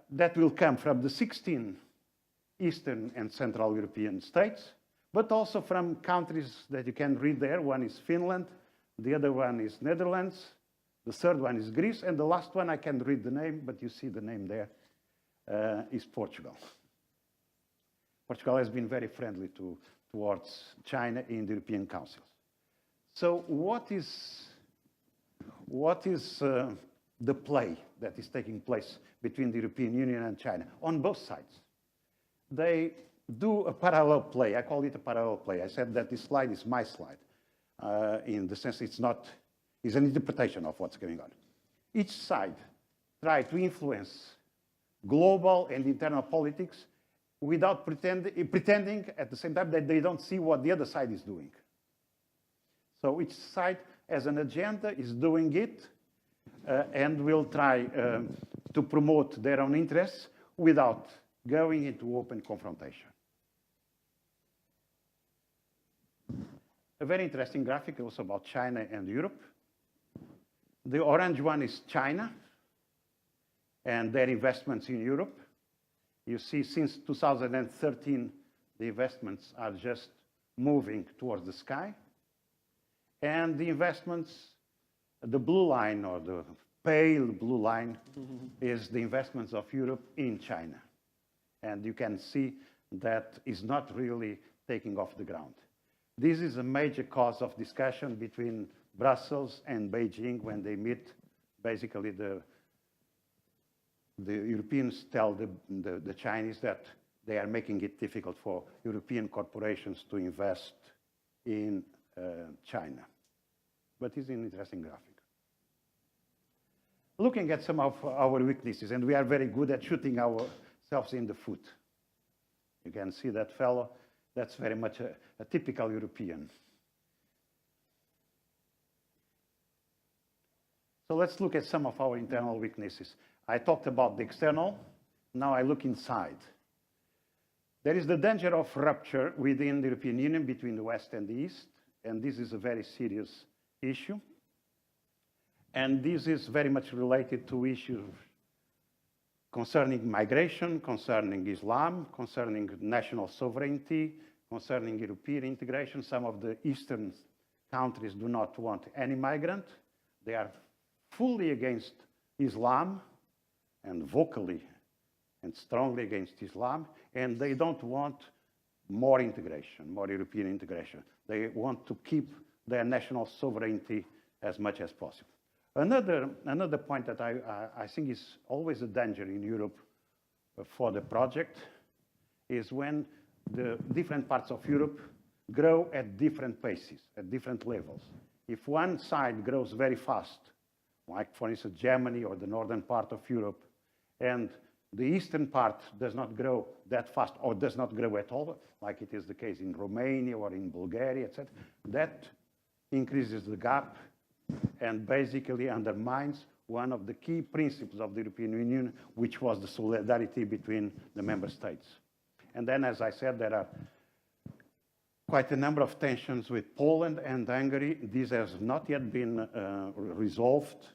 That will come from the 16 Eastern and Central European states, but also from countries that you can read there. One is Finland, the other one is Netherlands, the third one is Greece, and the last one, I can't read the name, but you see the name there, is Portugal. Portugal has been very friendly towards China in the European Council. So what is the play that is taking place between the European Union and China on both sides? They do a parallel play. I call it a parallel play. I said that this slide is my slide, in the sense it's an interpretation of what's going on. Each side tries to influence global and internal politics without pretending at the same time that they don't see what the other side is doing. So each side as an agenda is doing it and will try to promote their own interests without going into open confrontation. A very interesting graphic also about China and Europe. The orange one is China and their investments in Europe. You see, since 2013, the investments are just moving towards the sky. And the investments, the blue line or the pale blue line is the investments of Europe in China. And you can see that is not really taking off the ground. This is a major cause of discussion between Brussels and Beijing when they meet. Basically, the Europeans tell the Chinese that they are making it difficult for European corporations to invest in China. But it's an interesting graphic. Looking at some of our weaknesses, and we are very good at shooting ourselves in the foot. You can see that fellow, that's very much a typical European. So let's look at some of our internal weaknesses. I talked about the external, now I look inside. There is the danger of rupture within the European Union between the West and the East, and this is a very serious issue. And this is very much related to issues concerning migration, concerning Islam, concerning national sovereignty, concerning European integration. Some of the Eastern countries do not want any migrant. They are fully against Islam and vocally and strongly against Islam, and they don't want more integration, more European integration. They want to keep their national sovereignty as much as possible. Another point that I think is always a danger in Europe for the project is when the different parts of Europe grow at different paces, at different levels. If one side grows very fast, like for instance Germany or the northern part of Europe, and the eastern part does not grow that fast or does not grow at all, like it is the case in Romania or in Bulgaria, etc., that increases the gap and basically undermines one of the key principles of the European Union, which was the solidarity between the member states. And then, as I said, there are quite a number of tensions with Poland and Hungary. These have not yet been resolved,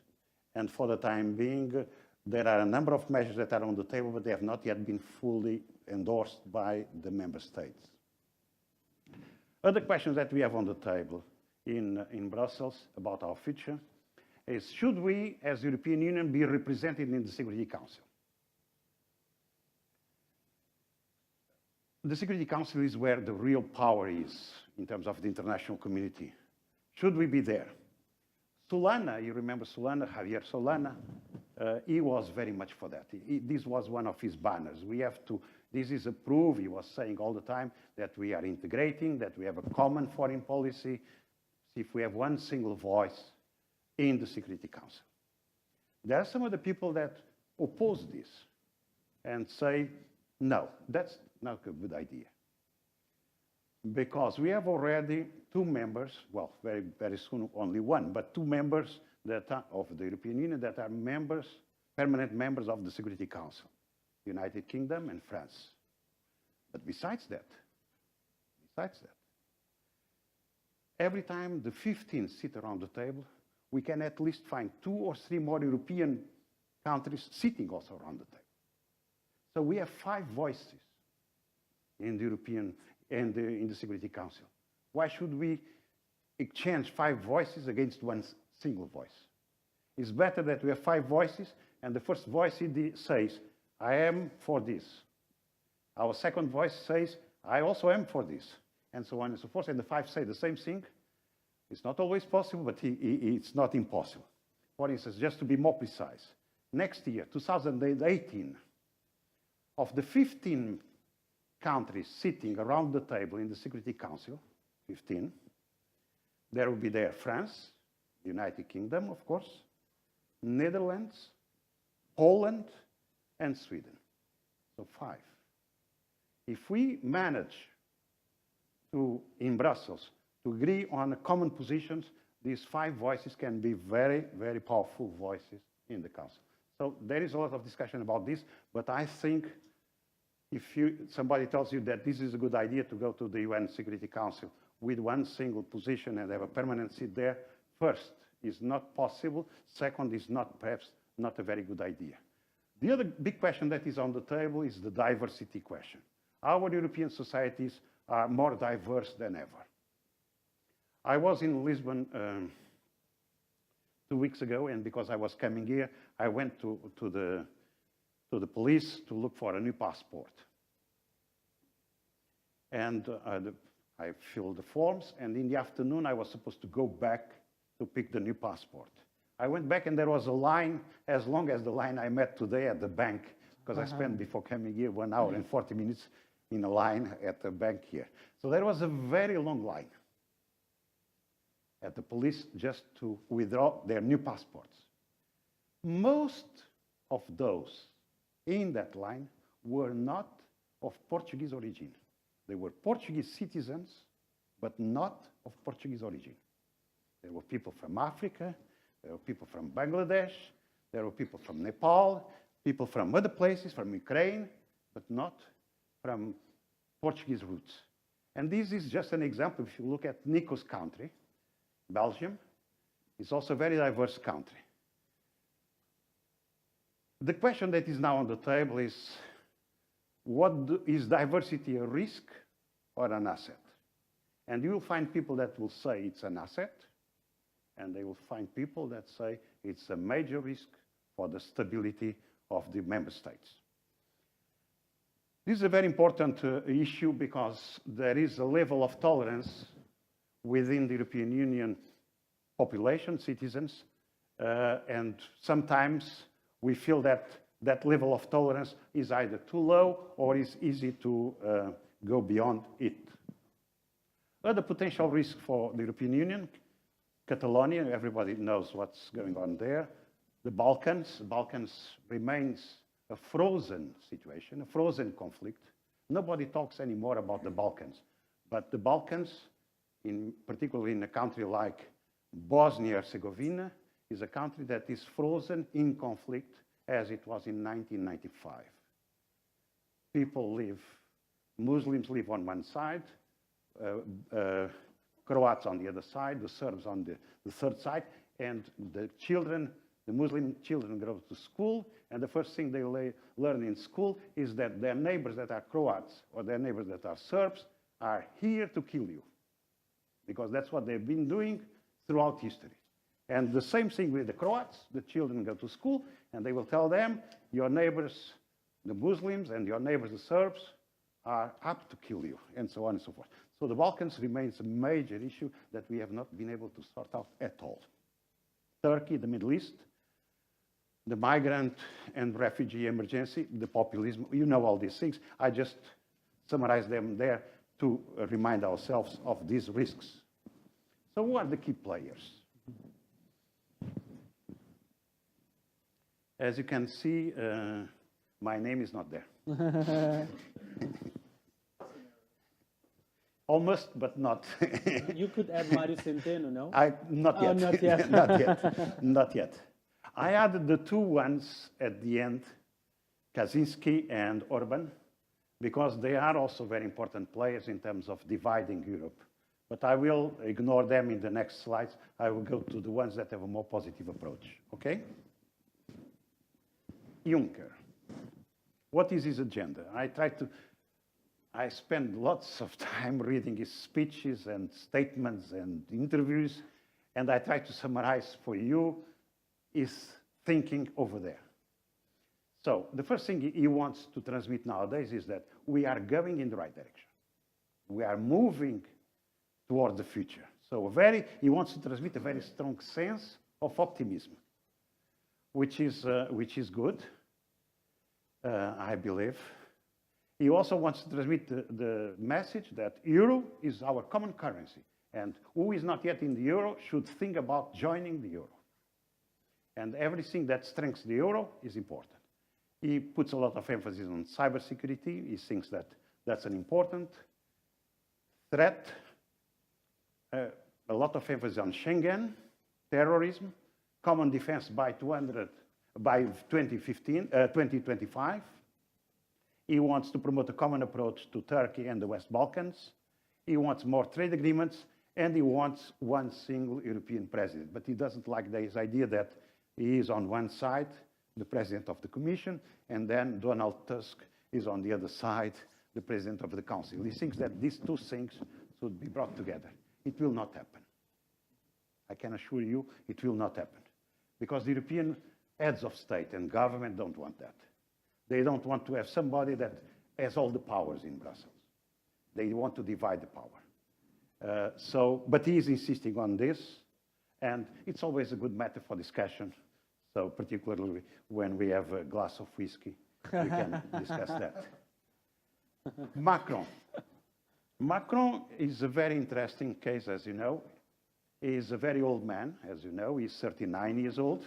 and for the time being, there are a number of measures that are on the table, but they have not yet been fully endorsed by the member states. Other questions that we have on the table in Brussels about our future is, should we, as European Union, be represented in the Security Council? The Security Council is where the real power is in terms of the international community. Should we be there? Solana, you remember Solana, Javier Solana, he was very much for that. This was one of his banners. We have to, this is a proof, he was saying all the time, that we are integrating, that we have a common foreign policy, if we have one single voice in the Security Council. There are some of the people that oppose this and say, no, that's not a good idea. Because we have already two members, well, very, very soon only one, but two members that are of the European Union that are members, permanent members of the Security Council, United Kingdom and France. But besides that, every time the 15 sit around the table, we can at least find 2 or 3 more European countries sitting also around the table. So we have 5 voices in the European and in the Security Council. Why should we exchange 5 voices against one single voice? It's better that we have 5 voices, and the first voice says, I am for this. Our second voice says, I also am for this, and so on and so forth. And the 5 say the same thing. It's not always possible, but it's not impossible. For instance, just to be more precise, next year, 2018, of the 15 countries sitting around the table in the Security Council, 15, there will be there France, United Kingdom, of course, Netherlands, Poland, and Sweden. So 5. If we manage to, in Brussels, to agree on common positions, these 5 voices can be very, very powerful voices in the Council. So there is a lot of discussion about this, but I think if somebody tells you that this is a good idea to go to the UN Security Council with one single position and have a permanent seat there, first, is not possible. Second, is not perhaps not a very good idea. The other big question that is on the table is the diversity question. Our European societies are more diverse than ever. I was in Lisbon 2 weeks ago, and because I was coming here, I went to the police to look for a new passport. And I filled the forms, and in the afternoon I was supposed to go back to pick the new passport. I went back and there was a line as long as the line I met today at the bank, because I spent before coming here 1 hour and 40 minutes in a line at the bank here. So there was a very long line at the police just to withdraw their new passports. Most of those in that line were not of Portuguese origin. They were Portuguese citizens, but not of Portuguese origin. There were people from Africa, there were people from Bangladesh, there were people from Nepal, people from other places, from Ukraine, but not from Portuguese roots. And this is just an example. If you look at Nico's country, Belgium, it's also a very diverse country. The question that is now on the table is, is diversity a risk or an asset? And you will find people that will say it's an asset, and they will find people that say it's a major risk for the stability of the member states. This is a very important issue because there is a level of tolerance within the European Union population, citizens, and sometimes we feel that that level of tolerance is either too low or is easy to go beyond it. Other potential risk for the European Union, Catalonia, everybody knows what's going on there. The Balkans remains a frozen situation, a frozen conflict. Nobody talks anymore about the Balkans, but the Balkans, particularly in a country like Bosnia-Herzegovina, is a country that is frozen in conflict as it was in 1995. People live, Muslims live on one side, Croats on the other side, the Serbs on the third side, and the children, the Muslim children go to school, and the first thing they learn in school is that their neighbors that are Croats or their neighbors that are Serbs are here to kill you, because that's what they've been doing throughout history. And the same thing with the Croats. The children go to school, and they will tell them, your neighbors, the Muslims, and your neighbors, the Serbs, are up to kill you, and so on and so forth. So the Balkans remains a major issue that we have not been able to sort out at all. Turkey, the Middle East, the migrant and refugee emergency, the populism, you know all these things. I just summarize them there to remind ourselves of these risks. So who are the key players? As you can see, my name is not there. Almost, but not. You could add Mario Centeno, no? Not yet. Not yet. Not yet. Not yet. I added the two ones at the end, Kaczynski and Orban, because they are also very important players in terms of dividing Europe. But I will ignore them in the next slides. I will go to the ones that have a more positive approach, okay? Juncker. What is his agenda? I spend lots of time reading his speeches and statements and interviews, and I try to summarize for you his thinking over there. So the first thing he wants to transmit nowadays is that we are going in the right direction. We are moving toward the future. So he wants to transmit a very strong sense of optimism, which is good, I believe. He also wants to transmit the message that euro is our common currency, and who is not yet in the euro should think about joining the euro. And everything that strengthens the euro is important. He puts a lot of emphasis on cybersecurity. He thinks that that's an important threat. A lot of emphasis on Schengen, terrorism, common defense by 2025. He wants to promote a common approach to Turkey and the West Balkans. He wants more trade agreements, and he wants one single European president. But he doesn't like this idea that he is on one side, the president of the Commission, and then Donald Tusk is on the other side, the president of the Council. He thinks that these two things should be brought together. It will not happen. I can assure you it will not happen, because the European heads of state and government don't want that. They don't want to have somebody that has all the powers in Brussels. They want to divide the power. But he is insisting on this, and it's always a good matter for discussion. So particularly when we have a glass of whiskey, we can discuss that. Macron. Macron is a very interesting case, as you know. He is a very old man, as you know. He's 39 years old.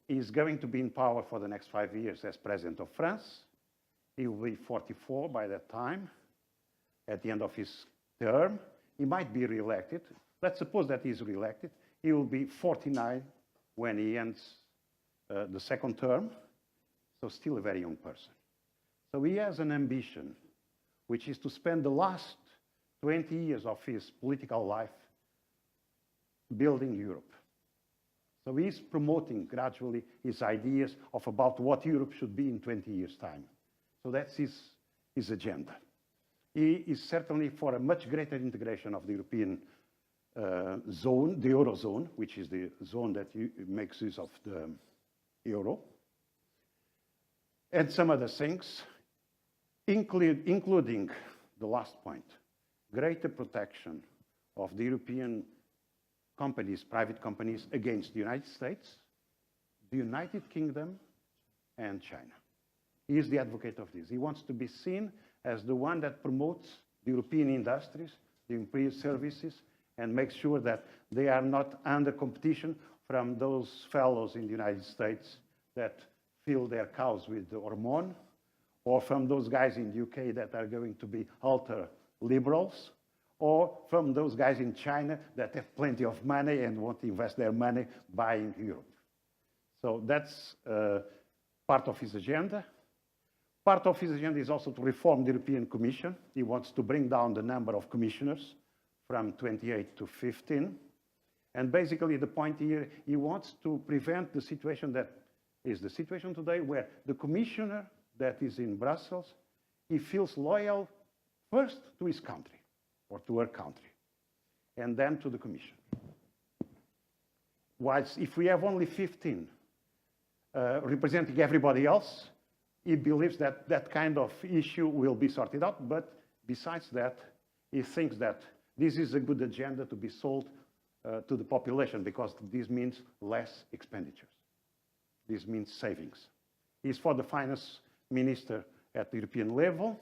He's going to be in power for the next 5 years as president of France. He will be 44 by that time, at the end of his term. He might be re-elected. Let's suppose that he's re-elected. He will be 49 when he ends the second term, so still a very young person. So he has an ambition, which is to spend the last 20 years of his political life building Europe. So he's promoting gradually his ideas of about what Europe should be in 20 years' time. So that's his agenda. He is certainly for a much greater integration of the European zone, the Eurozone, which is the zone that makes use of the euro, and some other things, including the last point, greater protection of the European companies, private companies, against the United States, the United Kingdom, and China. He is the advocate of this. He wants to be seen as the one that promotes the European industries, the European services, and makes sure that they are not under competition from those fellows in the United States that fill their cows with the hormone, or from those guys in the UK that are going to be ultra-liberals, or from those guys in China that have plenty of money and want to invest their money buying Europe. So that's part of his agenda. Part of his agenda is also to reform the European Commission. He wants to bring down the number of commissioners from 28 to 15. And basically the point here, he wants to prevent the situation that is the situation today where the commissioner that is in Brussels, he feels loyal first to his country or to her country, and then to the Commission. Whilst if we have only 15 representing everybody else, he believes that that kind of issue will be sorted out, but besides that, he thinks that this is a good agenda to be sold to the population because this means less expenditures. This means savings. He's for the finance minister at the European level.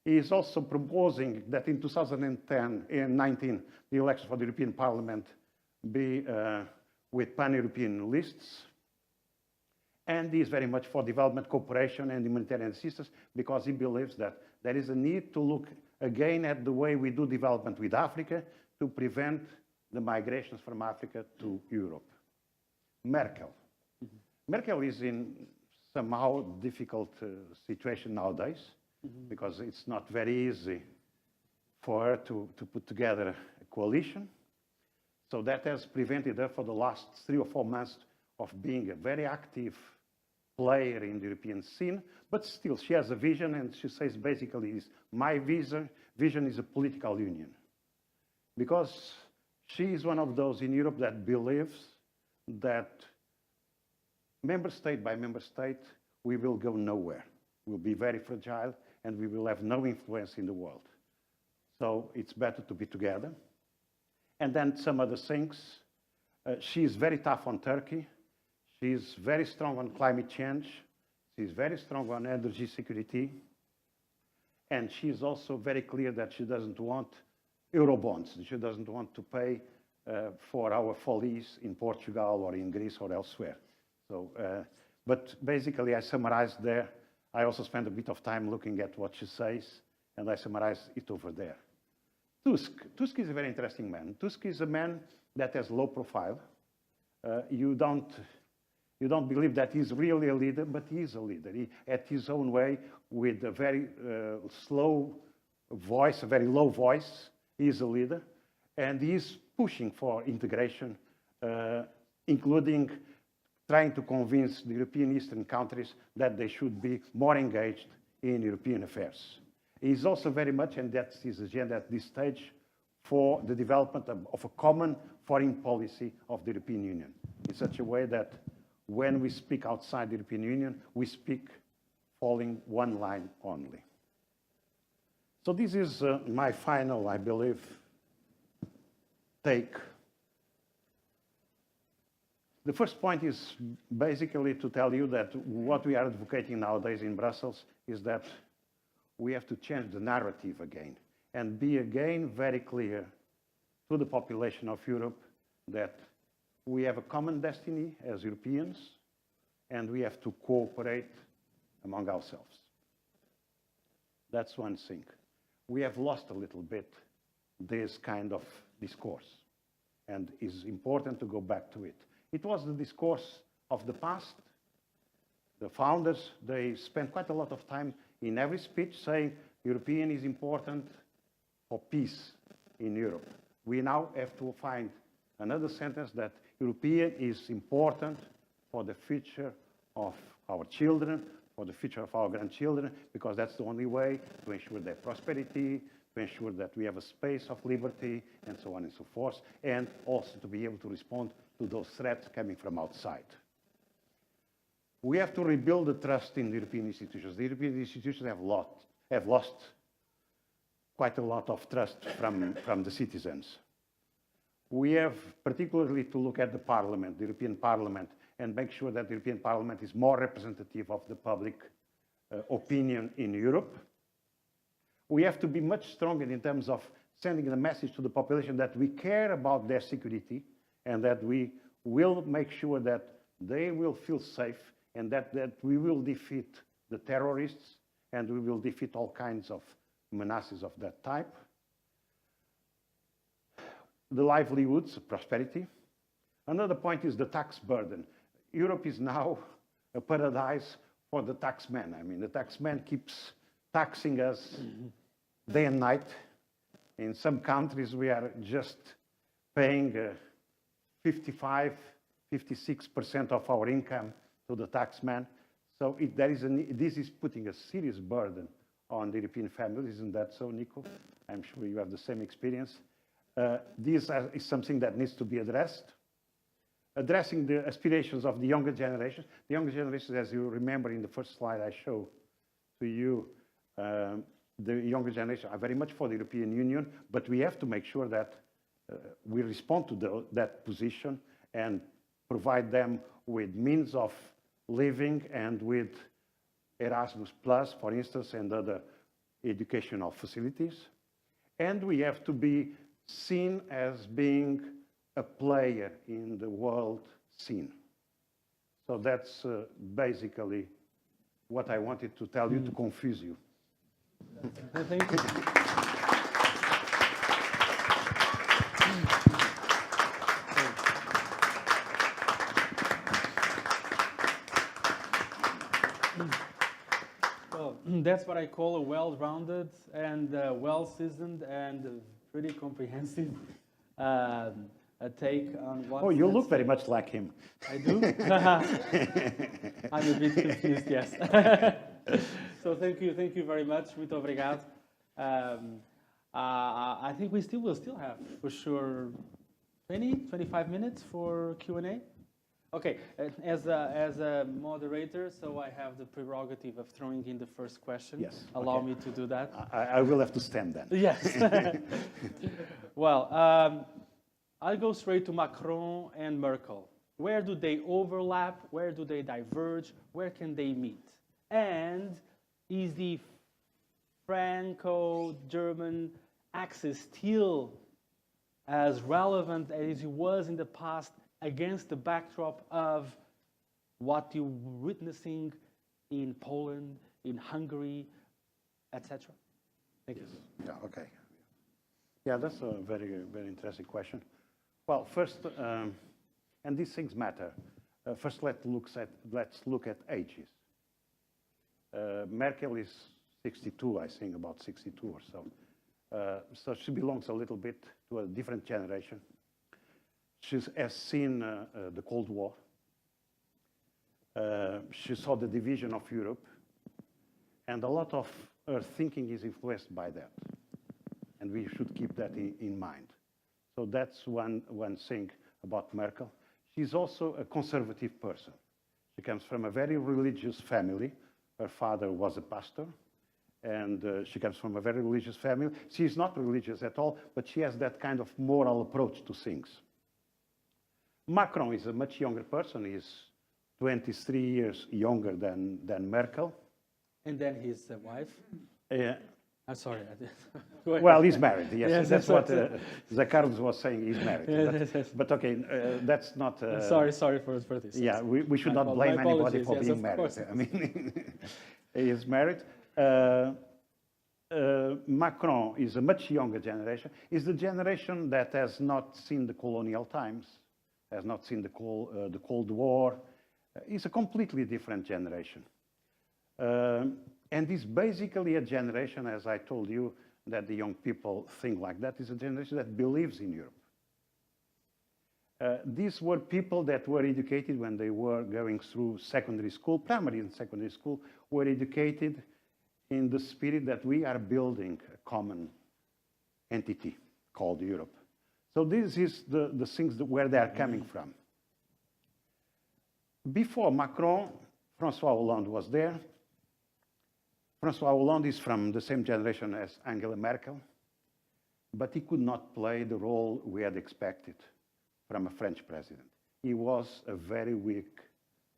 He is also proposing that in 2010 and 19, the election for the European Parliament be with pan-European lists. And he is very much for development cooperation and humanitarian assistance because he believes that there is a need to look again at the way we do development with Africa to prevent the migrations from Africa to Europe. Merkel. Merkel is in somehow difficult situation nowadays because it's not very easy for her to put together a coalition. So that has prevented her for the last 3 or 4 months of being a very active player in the European scene, but still she has a vision and she says basically my vision is a political union. Because she is one of those in Europe that believes that member state by member state, we will go nowhere. We'll be very fragile and we will have no influence in the world. So it's better to be together. And then some other things. She is very tough on Turkey. She is very strong on climate change. She is very strong on energy security. And she is also very clear that she doesn't want Eurobonds. She doesn't want to pay for our follies in Portugal or in Greece or elsewhere. So, but basically I summarized there. I also spent a bit of time looking at what she says, and I summarized it over there. Tusk. Tusk is a very interesting man. Tusk is a man that has low profile. You don't believe that he's really a leader, but he is a leader. He, at his own way, with a very slow voice, a very low voice, he is a leader. And he's pushing for integration, including trying to convince the European Eastern countries that they should be more engaged in European affairs. He's also very much, and that's his agenda at this stage, for the development of a common foreign policy of the European Union, in such a way that when we speak outside the European Union, we speak following one line only. So this is my final, I believe, take. The first point is basically to tell you that what we are advocating nowadays in Brussels is that we have to change the narrative again and be again very clear to the population of Europe that we have a common destiny as Europeans and we have to cooperate among ourselves. That's one thing. We have lost a little bit this kind of discourse, and it's important to go back to it. It was the discourse of the past. The founders, they spent quite a lot of time in every speech saying European is important for peace in Europe. We now have to find another sentence that European is important for the future of our children, for the future of our grandchildren, because that's the only way to ensure their prosperity, to ensure that we have a space of liberty, and so on and so forth, and also to be able to respond to those threats coming from outside. We have to rebuild the trust in the European institutions. The European institutions have lost quite a lot of trust from the citizens. We have particularly to look at the Parliament, the European Parliament, and make sure that the European Parliament is more representative of the public opinion in Europe. We have to be much stronger in terms of sending the message to the population that we care about their security and that we will make sure that they will feel safe and that we will defeat the terrorists and we will defeat all kinds of menaces of that type. The livelihoods, prosperity. Another point is the tax burden. Europe is now a paradise for the taxman. I mean, the taxman keeps taxing us day and night. In some countries, we are just paying 55, 56% of our income to the taxman. So this is putting a serious burden on the European families. Isn't that so, Nico? I'm sure you have the same experience. This is something that needs to be addressed. Addressing the aspirations of the younger generation. The younger generation, as you remember in the first slide I showed to you, the younger generation are very much for the European Union, but we have to make sure that we respond to that position and provide them with means of living and with Erasmus Plus, for instance, and other educational facilities. And we have to be seen as being a player in the world scene. So that's basically what I wanted to tell you to confuse you. Thank you. Well, that's what I call a well-rounded and well-seasoned and pretty comprehensive a take on what. Oh, you look very much like him. I do? I'm a bit confused, yes. So thank you very much. Muito obrigado. I think we will still have, for sure, 25 minutes for Q&A. Okay, as a moderator, so I have the prerogative of throwing in the first question. Yes. Allow okay. me to do that. I will have to stand then. Yes. Well, I'll go straight to Macron and Merkel. Where do they overlap? Where do they diverge? Where can they meet? And is the Franco-German axis still as relevant as it was in the past against the backdrop of what you're witnessing in Poland, in Hungary, etc.? Thank you. Yeah, okay. Yeah, that's a very, very interesting question. Well, first, and these things matter. First, let's look at ages. Merkel is 62, I think, about 62 or so. So she belongs a little bit to a different generation. She has seen the Cold War. She saw the division of Europe. And a lot of her thinking is influenced by that. And we should keep that in mind. So that's one thing about Merkel. She's also a conservative person. She comes from a very religious family. Her father was a pastor. And she comes from a very religious family. She's not religious at all, but she has that kind of moral approach to things. Macron is a much younger person. He's 23 years younger than Merkel. And then his wife? I'm sorry. Well, he's married. Yes, yes that's what Carlos was saying. He's married. Yes. But okay, that's not. Sorry for this. Yeah, we should not blame anybody for being married. I mean, he is married. Macron is a much younger generation. Is the generation that has not seen the colonial times, has not seen the Cold War. It's a completely different generation. And it's basically a generation, as I told you, that the young people think like that, is a generation that believes in Europe. These were people that were educated when they were going through secondary school, primary and secondary school, were educated in the spirit that we are building a common entity called Europe. So this is the things where they are coming from. Before Macron, François Hollande was there. François Hollande is from the same generation as Angela Merkel, but he could not play the role we had expected from a French president. He was a very weak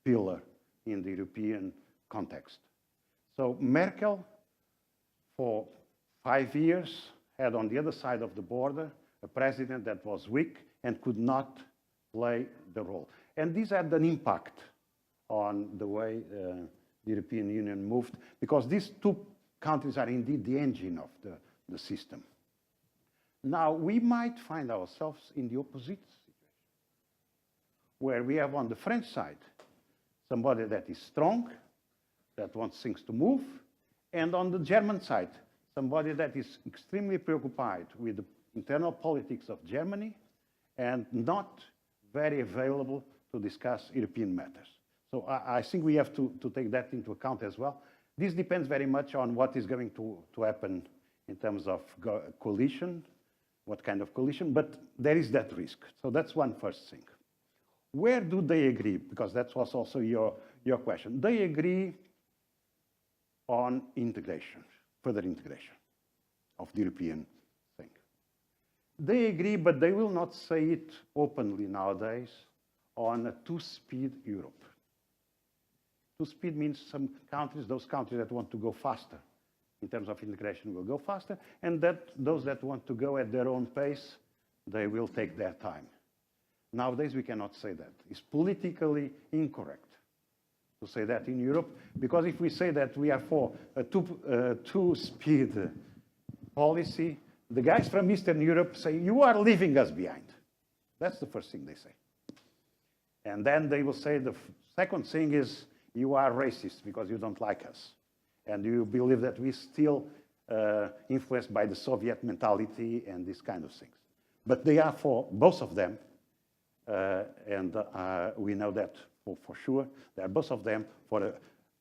pillar in the European context. So Merkel, for 5 years, had on the other side of the border a president that was weak and could not play the role. And this had an impact on the way the European Union moved, because these two countries are indeed the engine of the system. Now, we might find ourselves in the opposite situation, where we have on the French side somebody that is strong, that wants things to move, and on the German side, somebody that is extremely preoccupied with the internal politics of Germany and not very available to discuss European matters. So I think we have to take that into account as well. This depends very much on what is going to happen in terms of coalition, what kind of coalition, but there is that risk. So that's one first thing. Where do they agree? Because that was also your question. They agree on integration, further integration of the European thing. They agree, but they will not say it openly nowadays, on a two-speed Europe. Two-speed means some countries, those countries that want to go faster in terms of integration will go faster, and that those that want to go at their own pace, they will take their time. Nowadays, we cannot say that. It's politically incorrect to say that in Europe, because if we say that we are for a two-speed policy, the guys from Eastern Europe say, you are leaving us behind. That's the first thing they say. And then they will say the second thing is, you are racist because you don't like us. And you believe that we're still influenced by the Soviet mentality and these kind of things. But they are for both of them, and we know that for sure. They are both of them for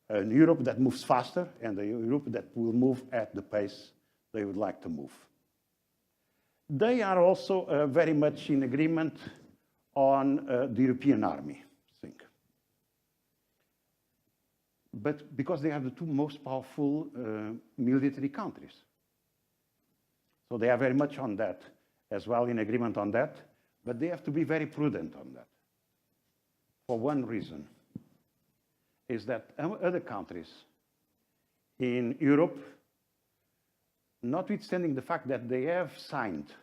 a Europe that moves faster and a Europe that will move at the pace they would like to move. They are also very much in agreement on the European army thing. But because they are the two most powerful military countries. So they are very much on that, as well in agreement on that, but they have to be very prudent on that. For one reason, is that other countries in Europe, notwithstanding the fact that they have signed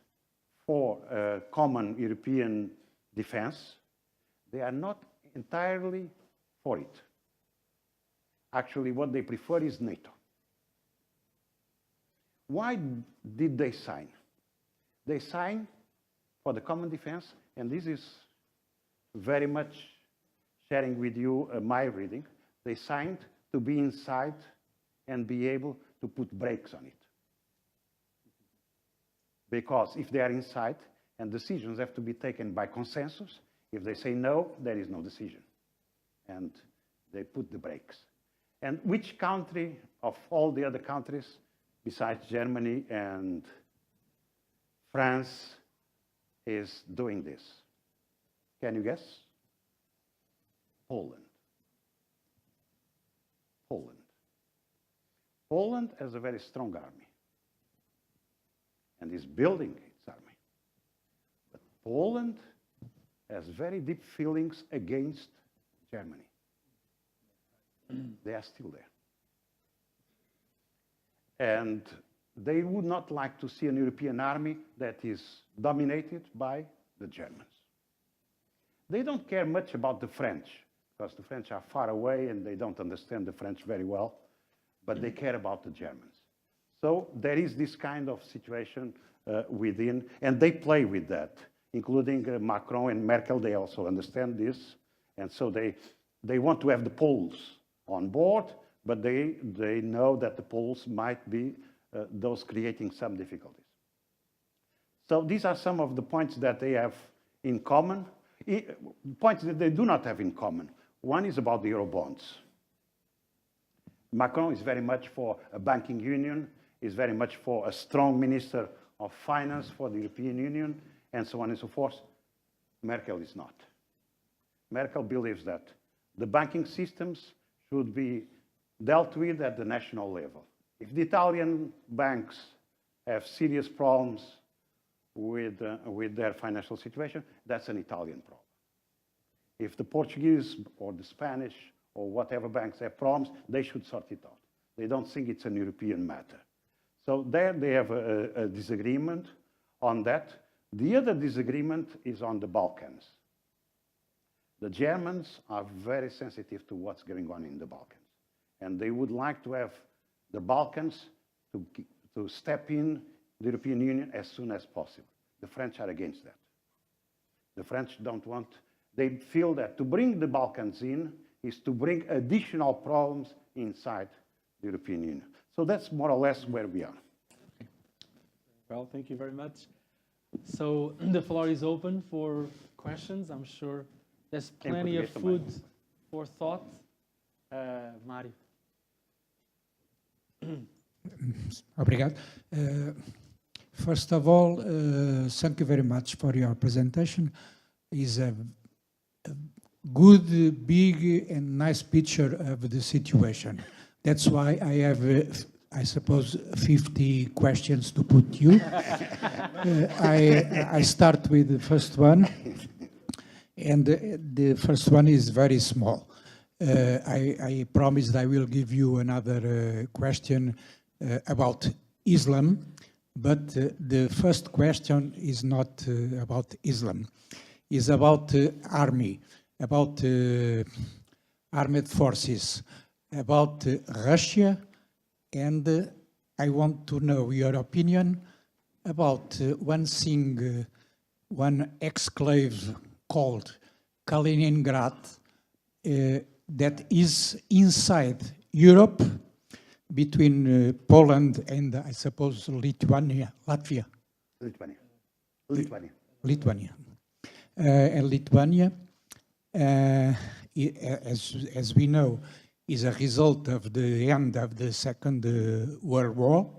for a common European defense, they are not entirely for it. Actually, what they prefer is NATO. Why did they sign? They signed for the common defense, and this is very much sharing with you my reading. They signed to be inside and be able to put brakes on it. Because if they are inside, and decisions have to be taken by consensus, if they say no, there is no decision. And they put the brakes. And which country of all the other countries, besides Germany and France, is doing this? Can you guess? Poland. Poland. Poland has a very strong army and is building its army. But Poland has very deep feelings against Germany. They are still there. And they would not like to see an European army that is dominated by the Germans. They don't care much about the French, because the French are far away and they don't understand the French very well, but they care about the Germans. So there is this kind of situation within, and they play with that, including Macron and Merkel. They also understand this, and so they want to have the Poles on board, but they know that the Poles might be those creating some difficulties. So these are some of the points that they have in common, Points that they do not have in common. One is about the Eurobonds. Macron is very much for a banking union, is very much for a strong minister of finance for the European Union, and so on and so forth. Merkel is not. Merkel believes that the banking systems should be dealt with at the national level. If the Italian banks have serious problems with their financial situation, that's an Italian problem. If the Portuguese or the Spanish or whatever banks have problems, they should sort it out. They don't think it's an European matter. So there they have a disagreement on that. The other disagreement is on the Balkans. The Germans are very sensitive to what's going on in the Balkans. And they would like to have the Balkans to step in the European Union as soon as possible. The French are against that. The French don't want, they feel that to bring the Balkans in is to bring additional problems inside the European Union. So that's more or less where we are. Well, thank you very much. So the floor is open for questions. I'm sure there's plenty of food for thought. Mário. Obrigado. First of all, thank you very much for your presentation. It's a good, big, and nice picture of the situation. That's why I have, I suppose, 50 questions to put you. I start with the first one, and the first one is very small. I promised I will give you another question about Islam, but the first question is not about Islam. It's about army, about armed forces, about Russia, and I want to know your opinion about one thing, one exclave called Kaliningrad that is inside Europe between Poland and, I suppose, Latvia. And Lithuania, as we know, is a result of the end of the Second World War,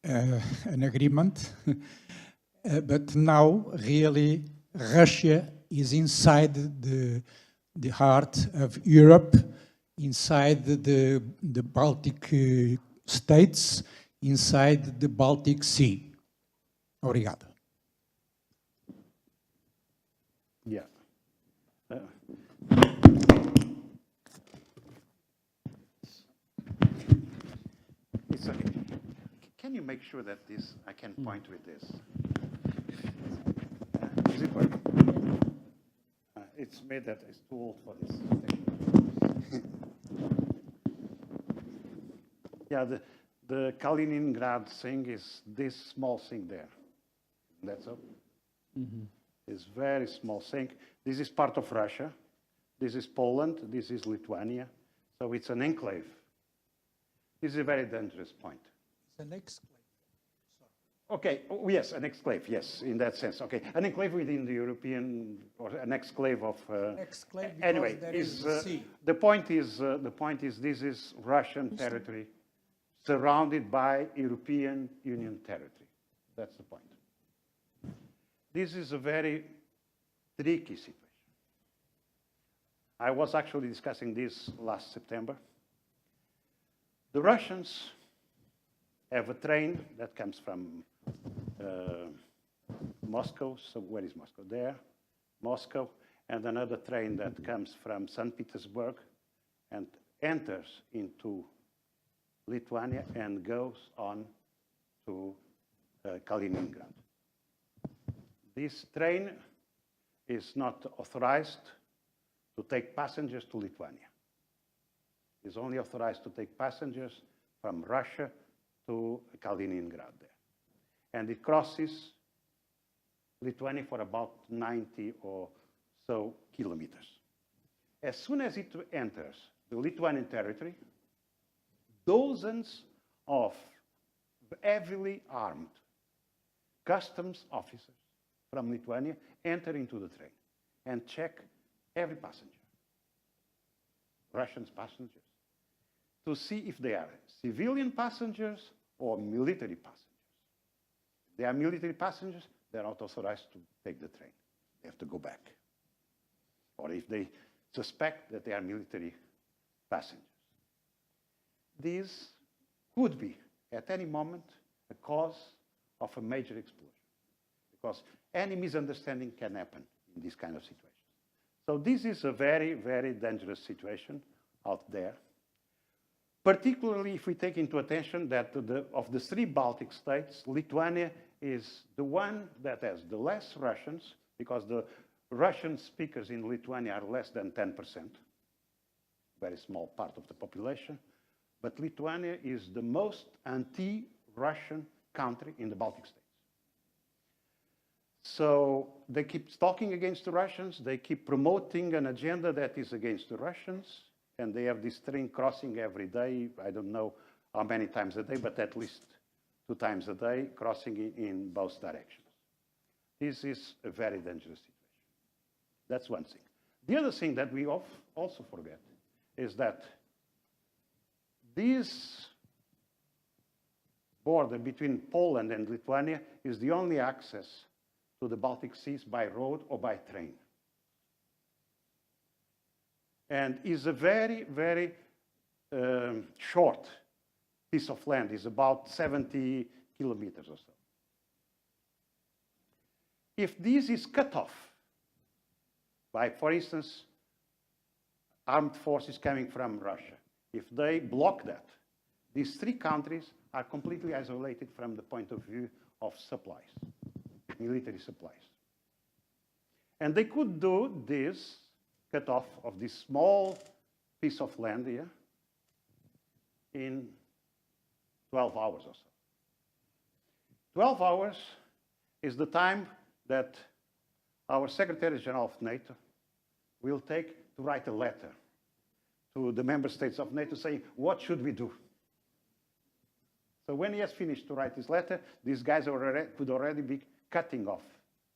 an agreement. But now, really, Russia is inside the heart of Europe, inside the Baltic states, inside the Baltic Sea. Obrigado. Yeah. It's okay. Can you make sure that this, I can point with this? Is it working? It's made that it's too old for this. Yeah, the Kaliningrad thing is this small thing there. That's all. Mm-hmm. It's very small thing. This is part of Russia. This is Poland. This is Lithuania. So it's an enclave. This is a very dangerous point. It's an exclave. Okay, oh, yes, an exclave, yes, in that sense. Okay, an enclave within the European, or an exclave of... exclave because anyway, there is the sea. The point is this is Russian territory surrounded by European Union territory. That's the point. This is a very tricky situation. I was actually discussing this last September. The Russians have a train that comes from Moscow. So where is Moscow? There, Moscow, and another train that comes from St. Petersburg and enters into Lithuania and goes on to Kaliningrad. This train is not authorized to take passengers to Lithuania. It's only authorized to take passengers from Russia to Kaliningrad there. And it crosses Lithuania for about 90 or so kilometers. As soon as it enters the Lithuanian territory, dozens of heavily armed customs officers from Lithuania enter into the train and check every passenger, Russian passengers, to see if they are civilian passengers or military passengers. If they are military passengers, they're not authorized to take the train. They have to go back. Or if they suspect that they are military passengers. This could be, at any moment, a cause of a major explosion, because any misunderstanding can happen in this kind of situation. So this is a very, very dangerous situation out there, particularly if we take into attention that of the 3 Baltic states, Lithuania is the one that has the less Russians, because the Russian speakers in Lithuania are less than 10%, very small part of the population, but Lithuania is the most anti-Russian country in the Baltic states. So they keep talking against the Russians, they keep promoting an agenda that is against the Russians, and they have this train crossing every day. I don't know how many times a day, but at least 2 times a day, crossing in both directions. This is a very dangerous situation. That's one thing. The other thing that we also forget is that this border between Poland and Lithuania is the only access to the Baltic Seas by road or by train. And is a very, very short piece of land. It's about 70 kilometers or so. If this is cut off by, for instance, armed forces coming from Russia, if they block that, these 3 countries are completely isolated from the point of view of supplies, military supplies. And they could do this cut off of this small piece of land here in 12 hours or so. 12 hours is the time that our Secretary General of NATO will take to write a letter to the member states of NATO saying, what should we do? So when he has finished to write his letter, these guys could already be cutting off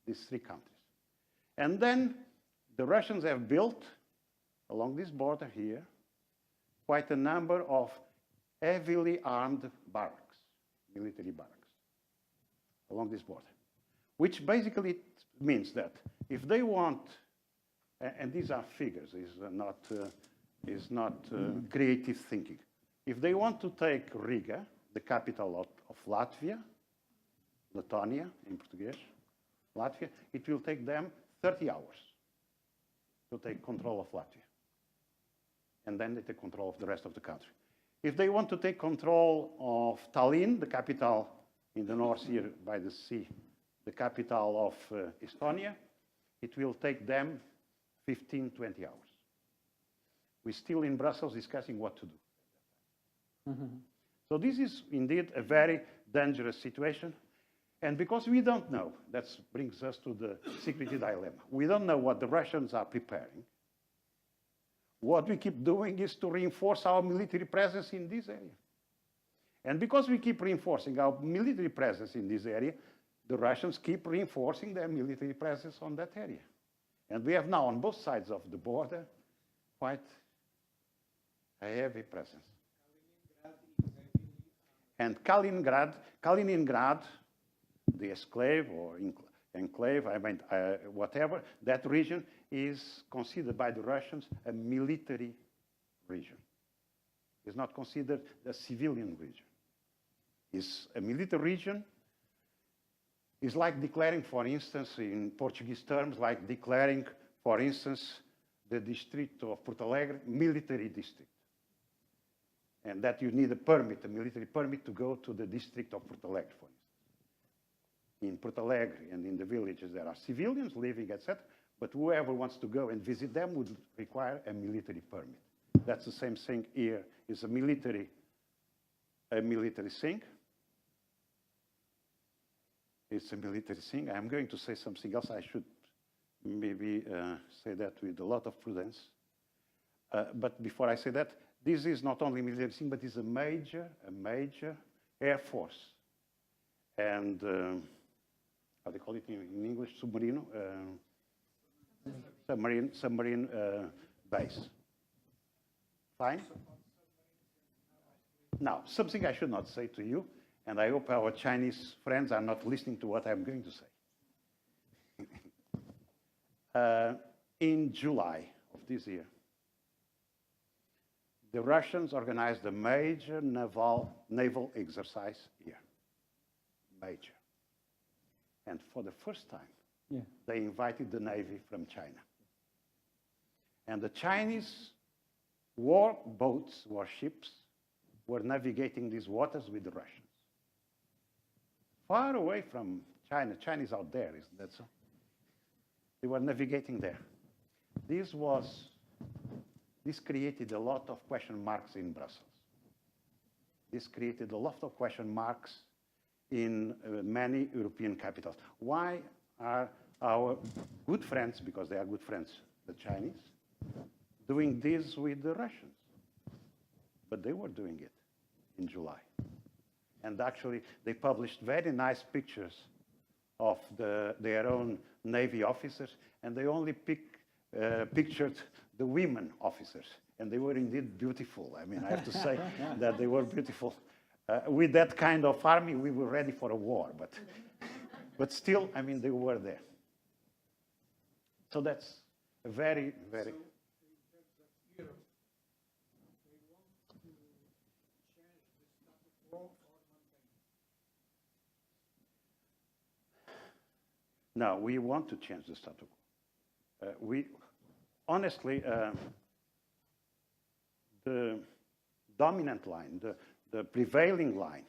these 3 countries. And then the Russians have built, along this border here, quite a number of heavily armed barracks, military barracks, along this border, which basically means that if they want, and these are figures, is not creative thinking. If they want to take Riga, the capital of Latvia, Letonia in Portuguese, Latvia, it will take them 30 hours to take control of Latvia. And then they take control of the rest of the country. If they want to take control of Tallinn, the capital in the north here by the sea, the capital of Estonia, it will take them 15, 20 hours. We're still in Brussels discussing what to do. Mm-hmm. So this is indeed a very dangerous situation. And because we don't know, that brings us to the security dilemma. We don't know what the Russians are preparing. What we keep doing is to reinforce our military presence in this area. And because we keep reinforcing our military presence in this area, the Russians keep reinforcing their military presence on that area. And we have now on both sides of the border quite a heavy presence. And Kaliningrad, the exclave or enclave, whatever, that region is considered by the Russians a military region. It's not considered a civilian region. It's a military region. It's like declaring, for instance, in Portuguese terms, like declaring, for instance, the district of Porto Alegre military district. And that you need a permit, a military permit, to go to the district of Porto Alegre, for instance. In Porto Alegre and in the villages, there are civilians living, etc. But whoever wants to go and visit them would require a military permit. That's the same thing here. It's a military thing. It's a military thing. I'm going to say something else. I should maybe say that with a lot of prudence. But before I say that, this is not only a military thing, but it's a major Air Force and how they call it in English, submarino, submarine base. Fine? Now, something I should not say to you, and I hope our Chinese friends are not listening to what I'm going to say. In July of this year, the Russians organized a major naval exercise here. Major. And for the first time, they invited the Navy from China. And the Chinese warships, were navigating these waters with the Russians. Far away from China. China is out there, isn't that so? They were navigating there. This created a lot of question marks in Brussels. This created a lot of question marks in many European capitals. Why are our good friends, because they are good friends, the Chinese, doing this with the Russians? But they were doing it in July. And actually, they published very nice pictures of their own Navy officers, and they only pictured the women officers. And they were indeed beautiful. I mean, I have to say that they were beautiful. With that kind of army, we were ready for a war. But still, I mean, they were there. So that's a very, very... No, we want to change the status quo. Honestly, the dominant line, the prevailing line,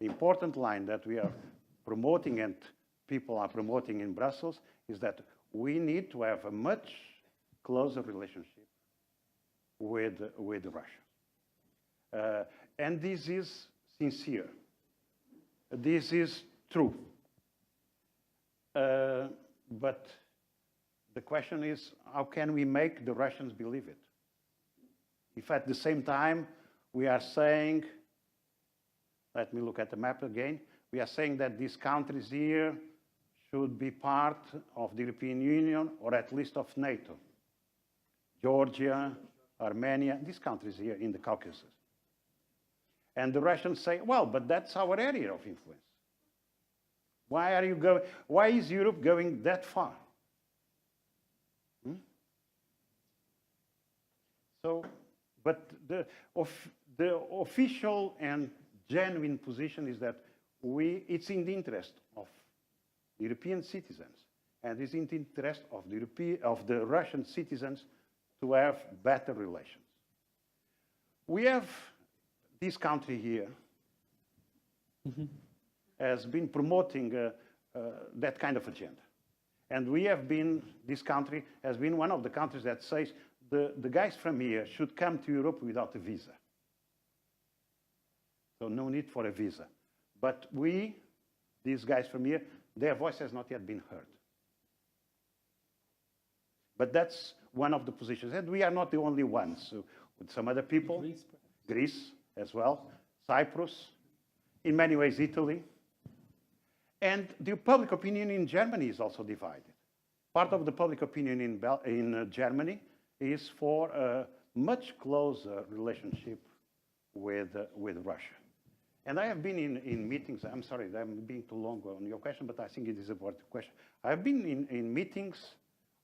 the important line that we are promoting and people are promoting in Brussels is that we need to have a much closer relationship with Russia. And this is sincere. This is true. But the question is, how can we make the Russians believe it? If at the same time we are saying, let me look at the map again, we are saying that these countries here should be part of the European Union or at least of NATO. Georgia, Armenia, these countries here in the Caucasus. And the Russians say, well, but that's our area of influence. Why is Europe going that far? So, but the official and genuine position is that it's in the interest of European citizens, and it's in the interest of the Russian citizens to have better relations. We have this country here has been promoting that kind of agenda. And this country has been one of the countries that says the guys from here should come to Europe without a visa. So no need for a visa. But these guys from here, their voice has not yet been heard. But that's one of the positions. And we are not the only ones. So with some other people, Greece as well, Cyprus, in many ways Italy. And the public opinion in Germany is also divided. Part of the public opinion in Germany is for a much closer relationship with Russia. And I have been in meetings, I'm sorry, I'm being too long on your question, but I think it is an important question. I've been in meetings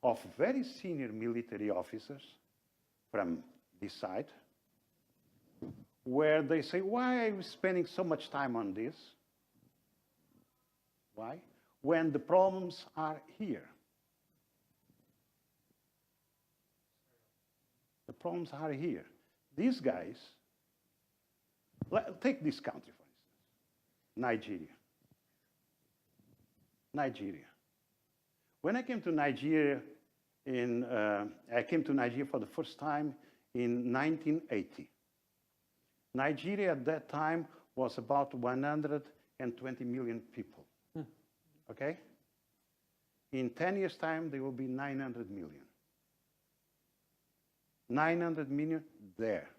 of very senior military officers from this side, where they say, why are we spending so much time on this? Why? When the problems are here. The problems are here. These guys, take this country, for instance, Nigeria. Nigeria. When I came to Nigeria, I came to Nigeria for the first time in 1980. Nigeria at that time was about 120 million people. Okay? In 10 years' time, there will be 900 million. 900 million there.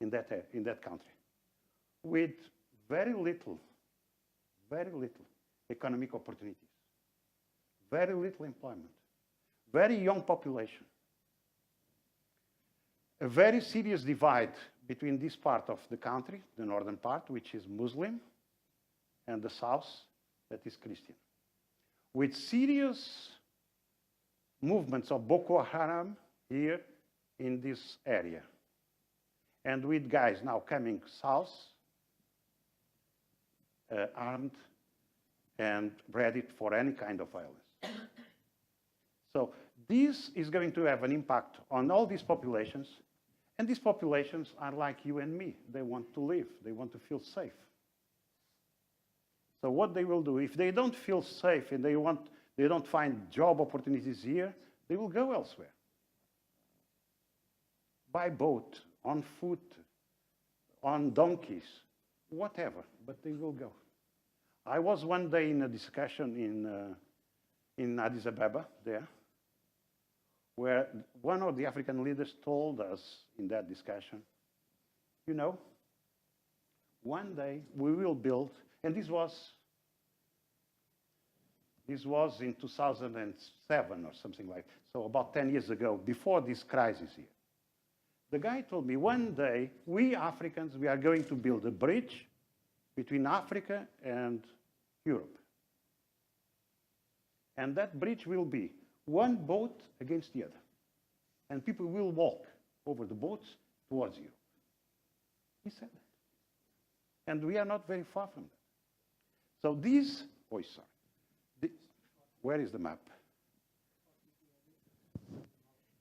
In that country. With very little very little economic opportunities, very little employment, very young population, a very serious divide between this part of the country, the northern part, which is Muslim, and the south, that is Christian, with serious movements of Boko Haram here in this area, and with guys now coming south, armed and ready for any kind of violence. So this is going to have an impact on all these populations, and these populations are like you and me. They want to live, they want to feel safe. So what they will do, if they don't feel safe and they don't find job opportunities here, they will go elsewhere. By boat, on foot, on donkeys, whatever, but they will go. I was one day in a discussion in Addis Ababa there, where one of the African leaders told us in that discussion, you know, one day we will build, and this was in 2007 or something like that, so about 10 years ago, before this crisis here. The guy told me, one day, we Africans, we are going to build a bridge between Africa and Europe. And that bridge will be one boat against the other. And people will walk over the boats towards Europe. He said that. And we are not very far from that. So these, oh, sorry. Where is the map?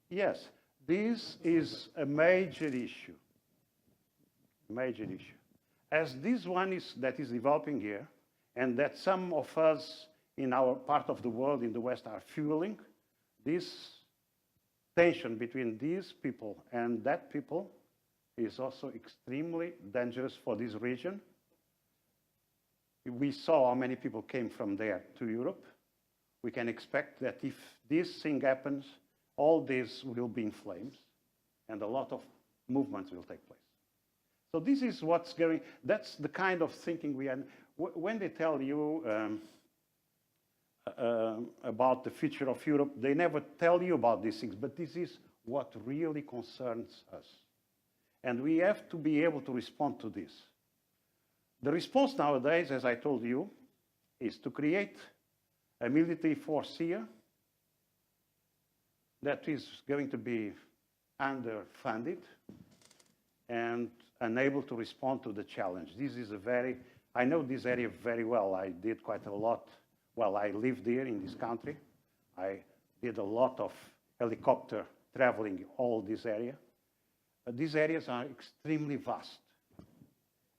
Yes, this is a major issue. Major issue. As this one that is developing here, and that some of us in our part of the world, in the West, are fueling, this tension between these people and that people is also extremely dangerous for this region. We saw how many people came from there to Europe. We can expect that if this thing happens, all this will be in flames, and a lot of movements will take place. So this is what's going, that's the kind of thinking we are. When they tell you about the future of Europe, they never tell you about these things, but this is what really concerns us. And we have to be able to respond to this. The response nowadays, as I told you, is to create a military force here that is going to be underfunded and unable to respond to the challenge. This is a very, I know this area very well. I did quite a lot while I lived here in this country. I did a lot of helicopter traveling all this area. These areas are extremely vast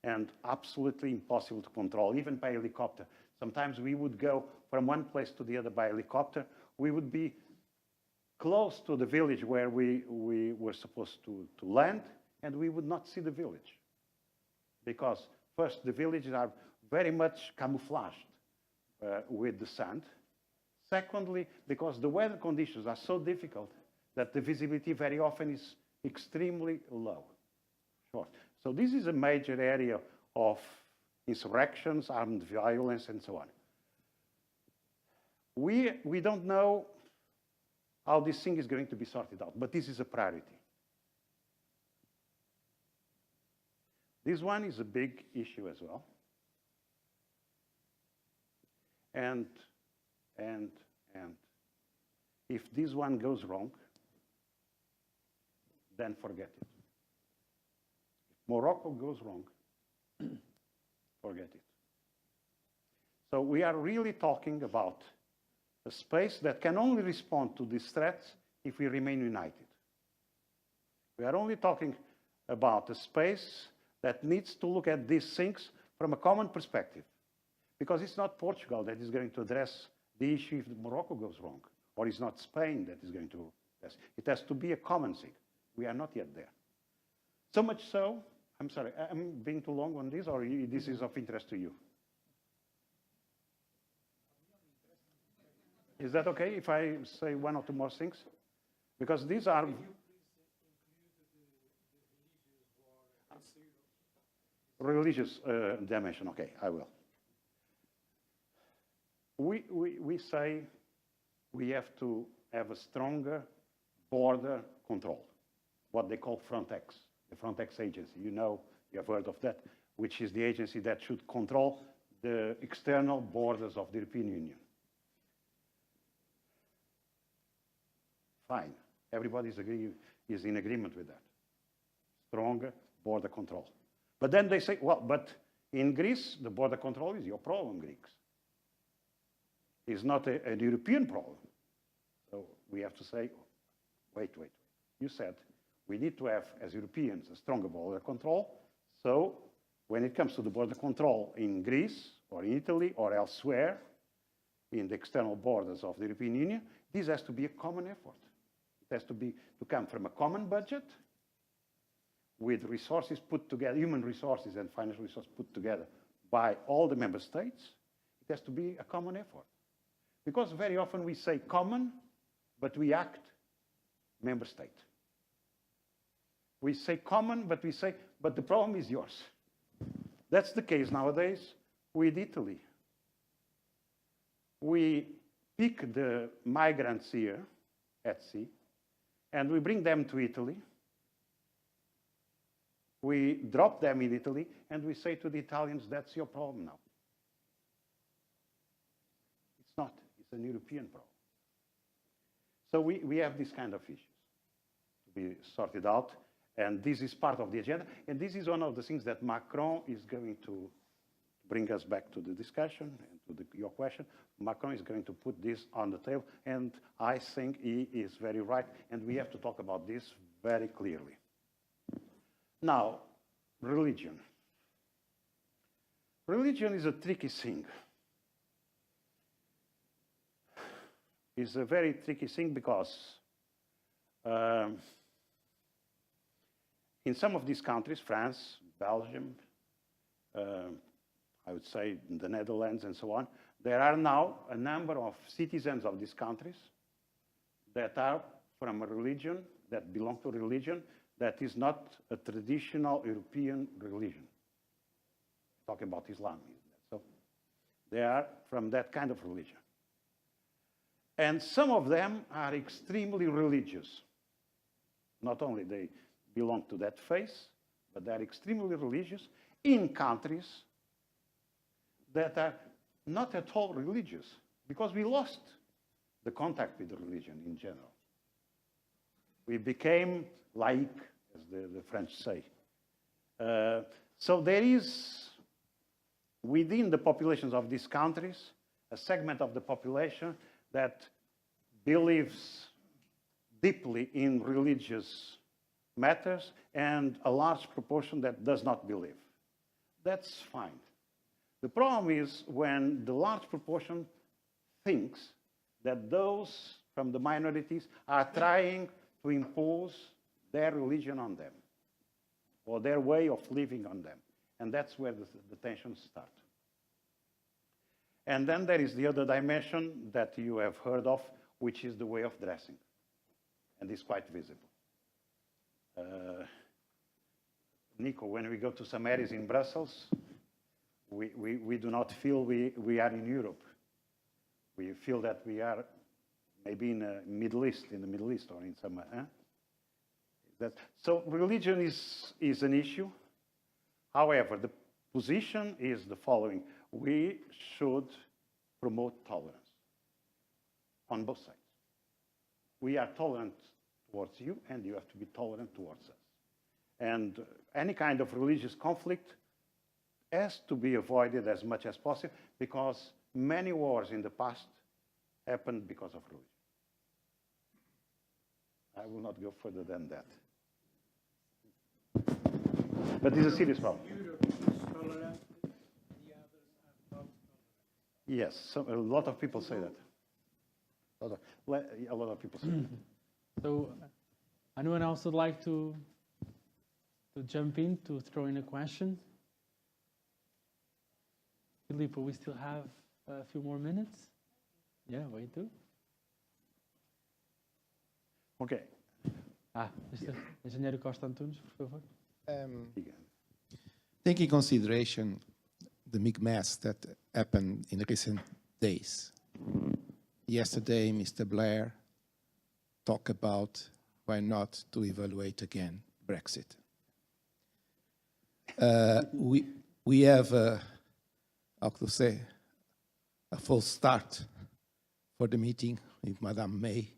and absolutely impossible to control, even by helicopter. Sometimes we would go from one place to the other by helicopter. We would be close to the village where we were supposed to land, and we would not see the village. Because first, the villages are very much camouflaged with the sand. Secondly, because the weather conditions are so difficult that the visibility very often is extremely low, short. So this is a major area of insurrections, armed violence, and so on. We don't know how this thing is going to be sorted out, but this is a priority. This one is a big issue as well. And if this one goes wrong, then forget it. If Morocco goes wrong, forget it. So we are really talking about a space that can only respond to these threats if we remain united. We are only talking about a space that needs to look at these things from a common perspective. Because it's not Portugal that is going to address the issue if Morocco goes wrong, or it's not Spain that is going to address. It has to be a common thing. We are not yet there. So much so, I'm sorry, I'm being too long on this, or this is of interest to you? Is that okay if I say one or two more things? Because these are... Religious dimension, okay, I will. we say we have to have a stronger border control, what they call Frontex, the Frontex agency. You know, you have heard of that, which is the agency that should control the external borders of the European Union. Fine, everybody is in agreement with that. Stronger border control. But then they say, well, but in Greece, the border control is your problem, Greeks. It's not a European problem. So we have to say, wait. You said we need to have, as Europeans, a stronger border control. So when it comes to the border control in Greece or in Italy or elsewhere in the external borders of the European Union, this has to be a common effort. It has to come from a common budget with resources put together, human resources and financial resources put together by all the member states. It has to be a common effort. Because very often we say common, but we act member state. We say common, but we say, but the problem is yours. That's the case nowadays with Italy. We pick the migrants here at sea, and we bring them to Italy. We drop them in Italy, and we say to the Italians, that's your problem now. It's not. It's an European problem. So we have these kind of issues to be sorted out, and this is part of the agenda. And this is one of the things that Macron is going to bring us back to the discussion and to your question. Macron is going to put this on the table, and I think he is very right, and we have to talk about this very clearly. Now, religion. Religion is a tricky thing. It's a very tricky thing because in some of these countries, France, Belgium, I would say the Netherlands and so on, there are now a number of citizens of these countries that are from a religion, that belong to a religion that is not a traditional European religion. Talking about Islam. So they are from that kind of religion. And some of them are extremely religious. Not only they belong to that faith, but they are extremely religious in countries that are not at all religious, because we lost the contact with the religion in general. We became laïc, as the French say. So there is, within the populations of these countries, a segment of the population that believes deeply in religious matters, and a large proportion that does not believe. That's fine. The problem is when the large proportion thinks that those from the minorities are trying to impose their religion on them, or their way of living on them. And that's where the tensions start. And then there is the other dimension that you have heard of, which is the way of dressing. And it's quite visible. Nico, when we go to some areas in Brussels, we do not feel we are in Europe. We feel that we are maybe in the Middle East or in some... So religion is an issue. However, the position is the following. We should promote tolerance on both sides. We are tolerant towards you, and you have to be tolerant towards us. And any kind of religious conflict has to be avoided as much as possible, because many wars in the past happened because of religion. I will not go further than that. But it's a serious problem. Yes, so a lot of people say that. A lot of people say that. So, anyone else would like to jump in, to throw in a question? Filippo, we still have a few more minutes. Yeah, we do. Okay. Mr. Engenheiro Costa Antunes, por favor. Taking consideration the big mess that happened in recent days. Yesterday, Mr. Blair talked about why not to evaluate again Brexit. We have, how to say, a full start for the meeting with Madame May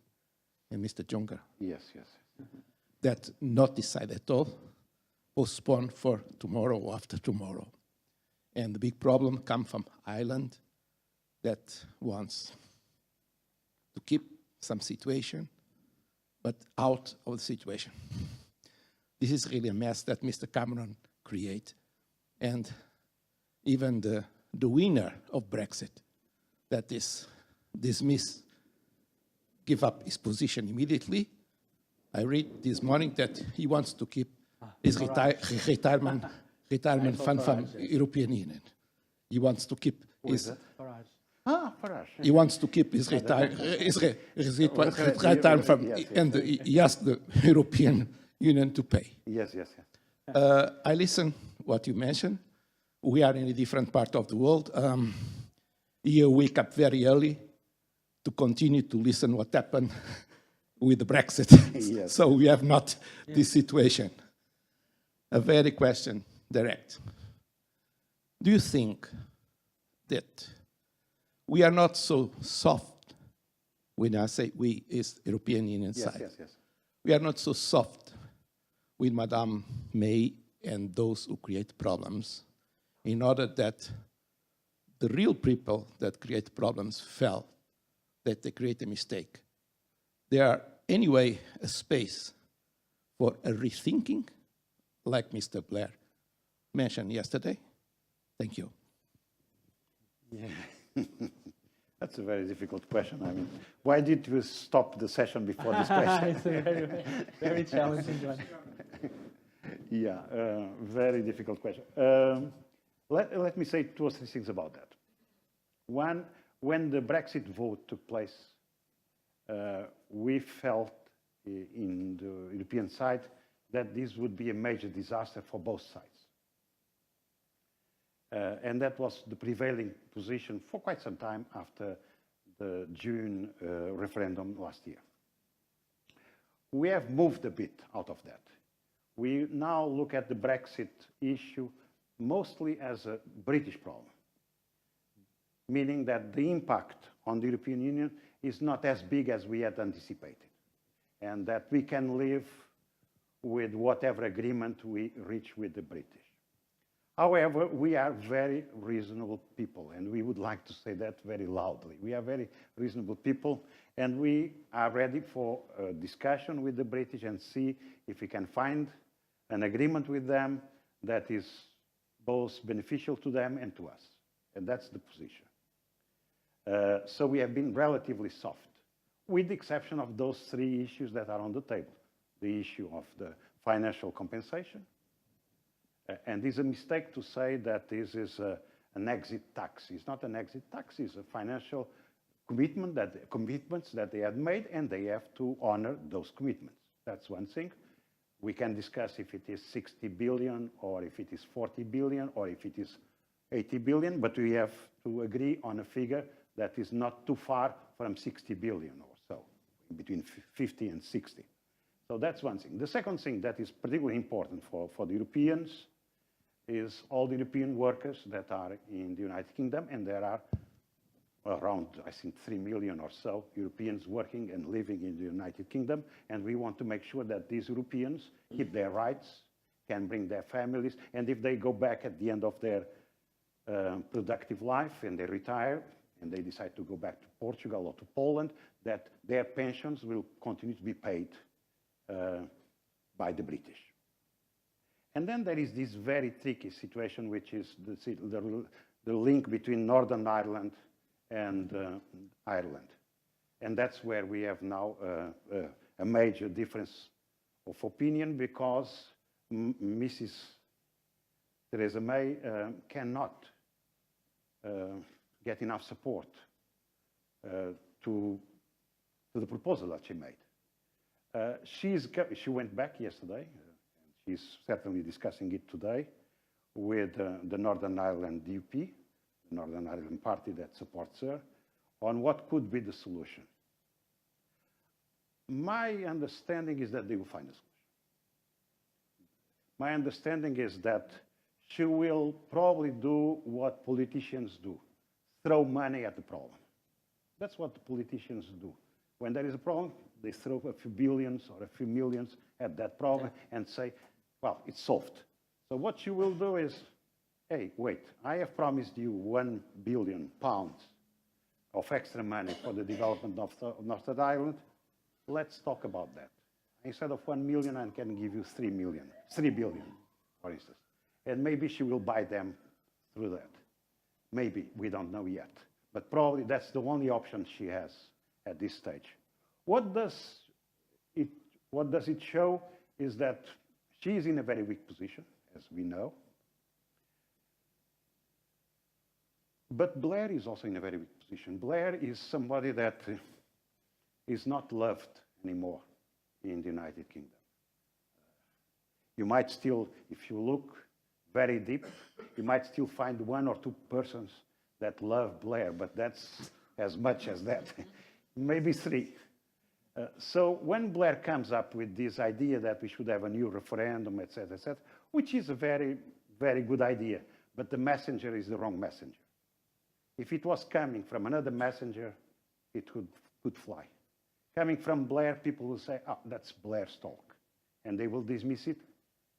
and Mr. Juncker. Yes, yes. That not decided at all, postponed for tomorrow or after tomorrow. And the big problem comes from Ireland that wants to keep some situation, but out of the situation. This is really a mess that Mr. Cameron created. And even the winner of Brexit, that is dismissed, give up his position immediately. I read this morning that he wants to keep his retirement fund from European Union. He wants to keep his... Farage. Ah, Farage. He wants to keep his retirement from, and he asked the European Union to pay. Yes, yes, yes. I listen what you mentioned. We are in a different part of the world. Here, wake up very early to continue to listen what happened with the Brexit. Yes. So we have not this situation. A very question, direct. Do you think that we are not so soft, when I say we, is European Union Yes, side, yes, yes. we are not so soft with Madame May and those who create problems, in order that the real people that create problems felt that they create a mistake? There are anyway a space for a rethinking, like Mr. Blair mentioned yesterday. Thank you. Yeah. That's a very difficult question. I mean, why did you stop the session before this question? It's a very, very challenging one. Yeah, very difficult question. Let me say 2 or 3 things about that. One, when the Brexit vote took place, we felt in the European side that this would be a major disaster for both sides. And that was the prevailing position for quite some time after the June referendum last year. We have moved a bit out of that. We now look at the Brexit issue mostly as a British problem, meaning that the impact on the European Union is not as big as we had anticipated, and that we can live with whatever agreement we reach with the British. However, we are very reasonable people, and we would like to say that very loudly. We are very reasonable people, and we are ready for a discussion with the British and see if we can find an agreement with them that is both beneficial to them and to us. And that's the position. So we have been relatively soft, with the exception of those 3 issues that are on the table. The issue of the financial compensation. And it's a mistake to say that this is an exit tax. It's not an exit tax, it's a financial commitments that they had made, and they have to honor those commitments. That's one thing. We can discuss if it is 60 billion, or if it is 40 billion, or if it is 80 billion, but we have to agree on a figure that is not too far from 60 billion or so, between 50 and 60. So that's one thing. The second thing that is particularly important for the Europeans is all the European workers that are in the United Kingdom, and there are around, I think, 3 million or so Europeans working and living in the United Kingdom, and we want to make sure that these Europeans keep their rights, can bring their families, and if they go back at the end of their productive life and they retire, and they decide to go back to Portugal or to Poland, that their pensions will continue to be paid by the British. And then there is this very tricky situation, which is the link between Northern Ireland and Ireland. And that's where we have now a major difference of opinion, because Mrs. Theresa May cannot get enough support to the proposal that she made. She went back yesterday, she's certainly discussing it today, with the Northern Ireland DUP, the Northern Ireland party that supports her, on what could be the solution. My understanding is that they will find a solution. My understanding is that she will probably do what politicians do, throw money at the problem. That's what the politicians do. When there is a problem, they throw a few billions or a few millions at that problem and say, well, it's solved. So what she will do is, hey, wait, I have promised you £1 billion of extra money for the development of Northern Ireland. Let's talk about that. Instead of 1 million, I can give you 3 billion, for instance. And maybe she will buy them through that. Maybe, we don't know yet. But probably that's the only option she has at this stage. What does it show is that she is in a very weak position, as we know. But Blair is also in a very weak position. Blair is somebody that is not loved anymore in the United Kingdom. You might still, if you look very deep, you might still find 1 or 2 persons that love Blair, but that's as much as that, maybe 3. So when Blair comes up with this idea that we should have a new referendum, et cetera, which is a very, very good idea, but the messenger is the wrong messenger. If it was coming from another messenger, it could fly. Coming from Blair, people will say, oh, that's Blair's talk. And they will dismiss it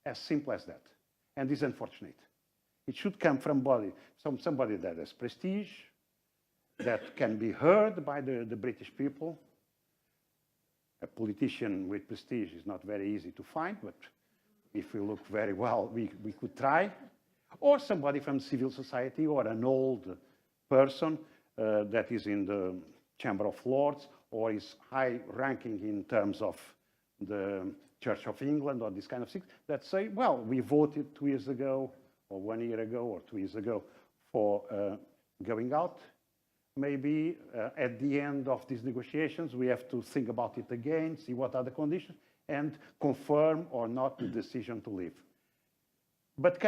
as simple as that. And it's unfortunate. It should come from somebody that has prestige, that can be heard by the British people. A politician with prestige is not very easy to find, but if we look very well, we could try. Or somebody from civil society, or an old person that is in the Chamber of Lords, or is high-ranking in terms of the Church of England, or this kind of things, that say, well, we voted 2 years ago, or 1 year ago, or 2 years ago for going out. Maybe at the end of these negotiations, we have to think about it again, see what are the conditions, and confirm or not the decision to leave. But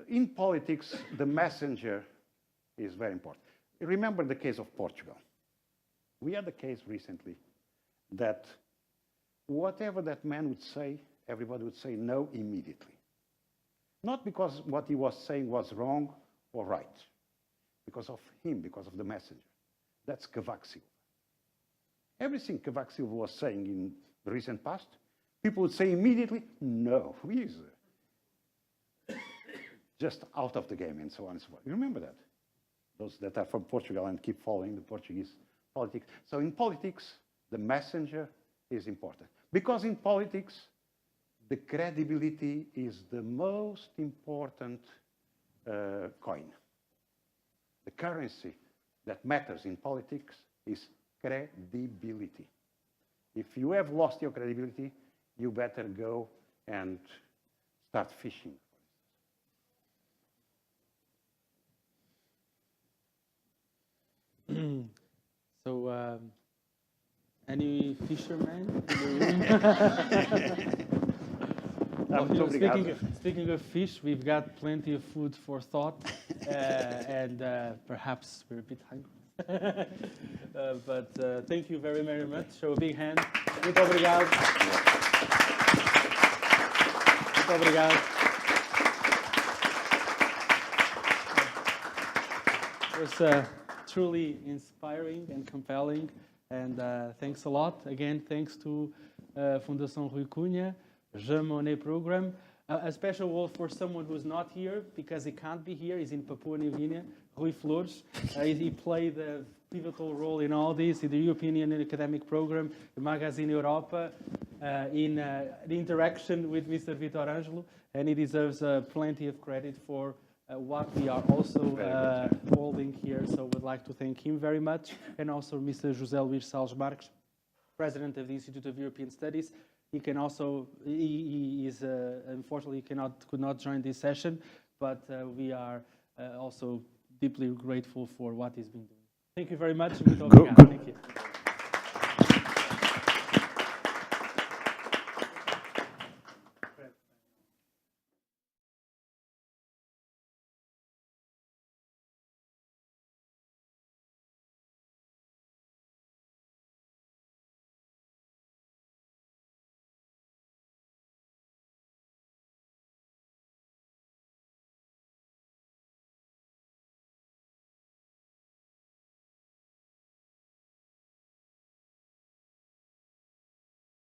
in politics, the messenger is very important. Remember the case of Portugal. We had a case recently that whatever that man would say, everybody would say no immediately. Not because what he was saying was wrong or right, because of him, because of the messenger. That's Cavaco Silva. Everything Cavaco Silva was saying in the recent past, people would say immediately, no, he's just out of the game, and so on and so forth. You remember that? Those that are from Portugal and keep following the Portuguese politics. So in politics, the messenger is important. Because in politics, the credibility is the most important coin. The currency that matters in politics is credibility. If you have lost your credibility, you better go and start fishing. So, any fishermen in the room? Well, you know, speaking of fish, we've got plenty of food for thought, and perhaps we're a bit hungry. But thank you very, very much. Show a big hand. Muito obrigado. Muito obrigado. It was truly inspiring and compelling, and thanks a lot. Again, thanks to Fundação Rui Cunha, Jean Monnet program. A special word for someone who's not here, because he can't be here. He's in Papua New Guinea, Rui Flores. He played a pivotal role in all this, in the European Union Academic Program, the Magazine Europa, in the interaction with Mr. Vitor Ângelo, and he deserves plenty of credit for what we are also holding here. So we'd like to thank him very much, and also Mr. José Luís Salles Marques, President of the Institute of European Studies. He can also, he is unfortunately could not join this session, but we are also deeply grateful for what he's been doing. Thank you very much. Muito obrigado. Thank you.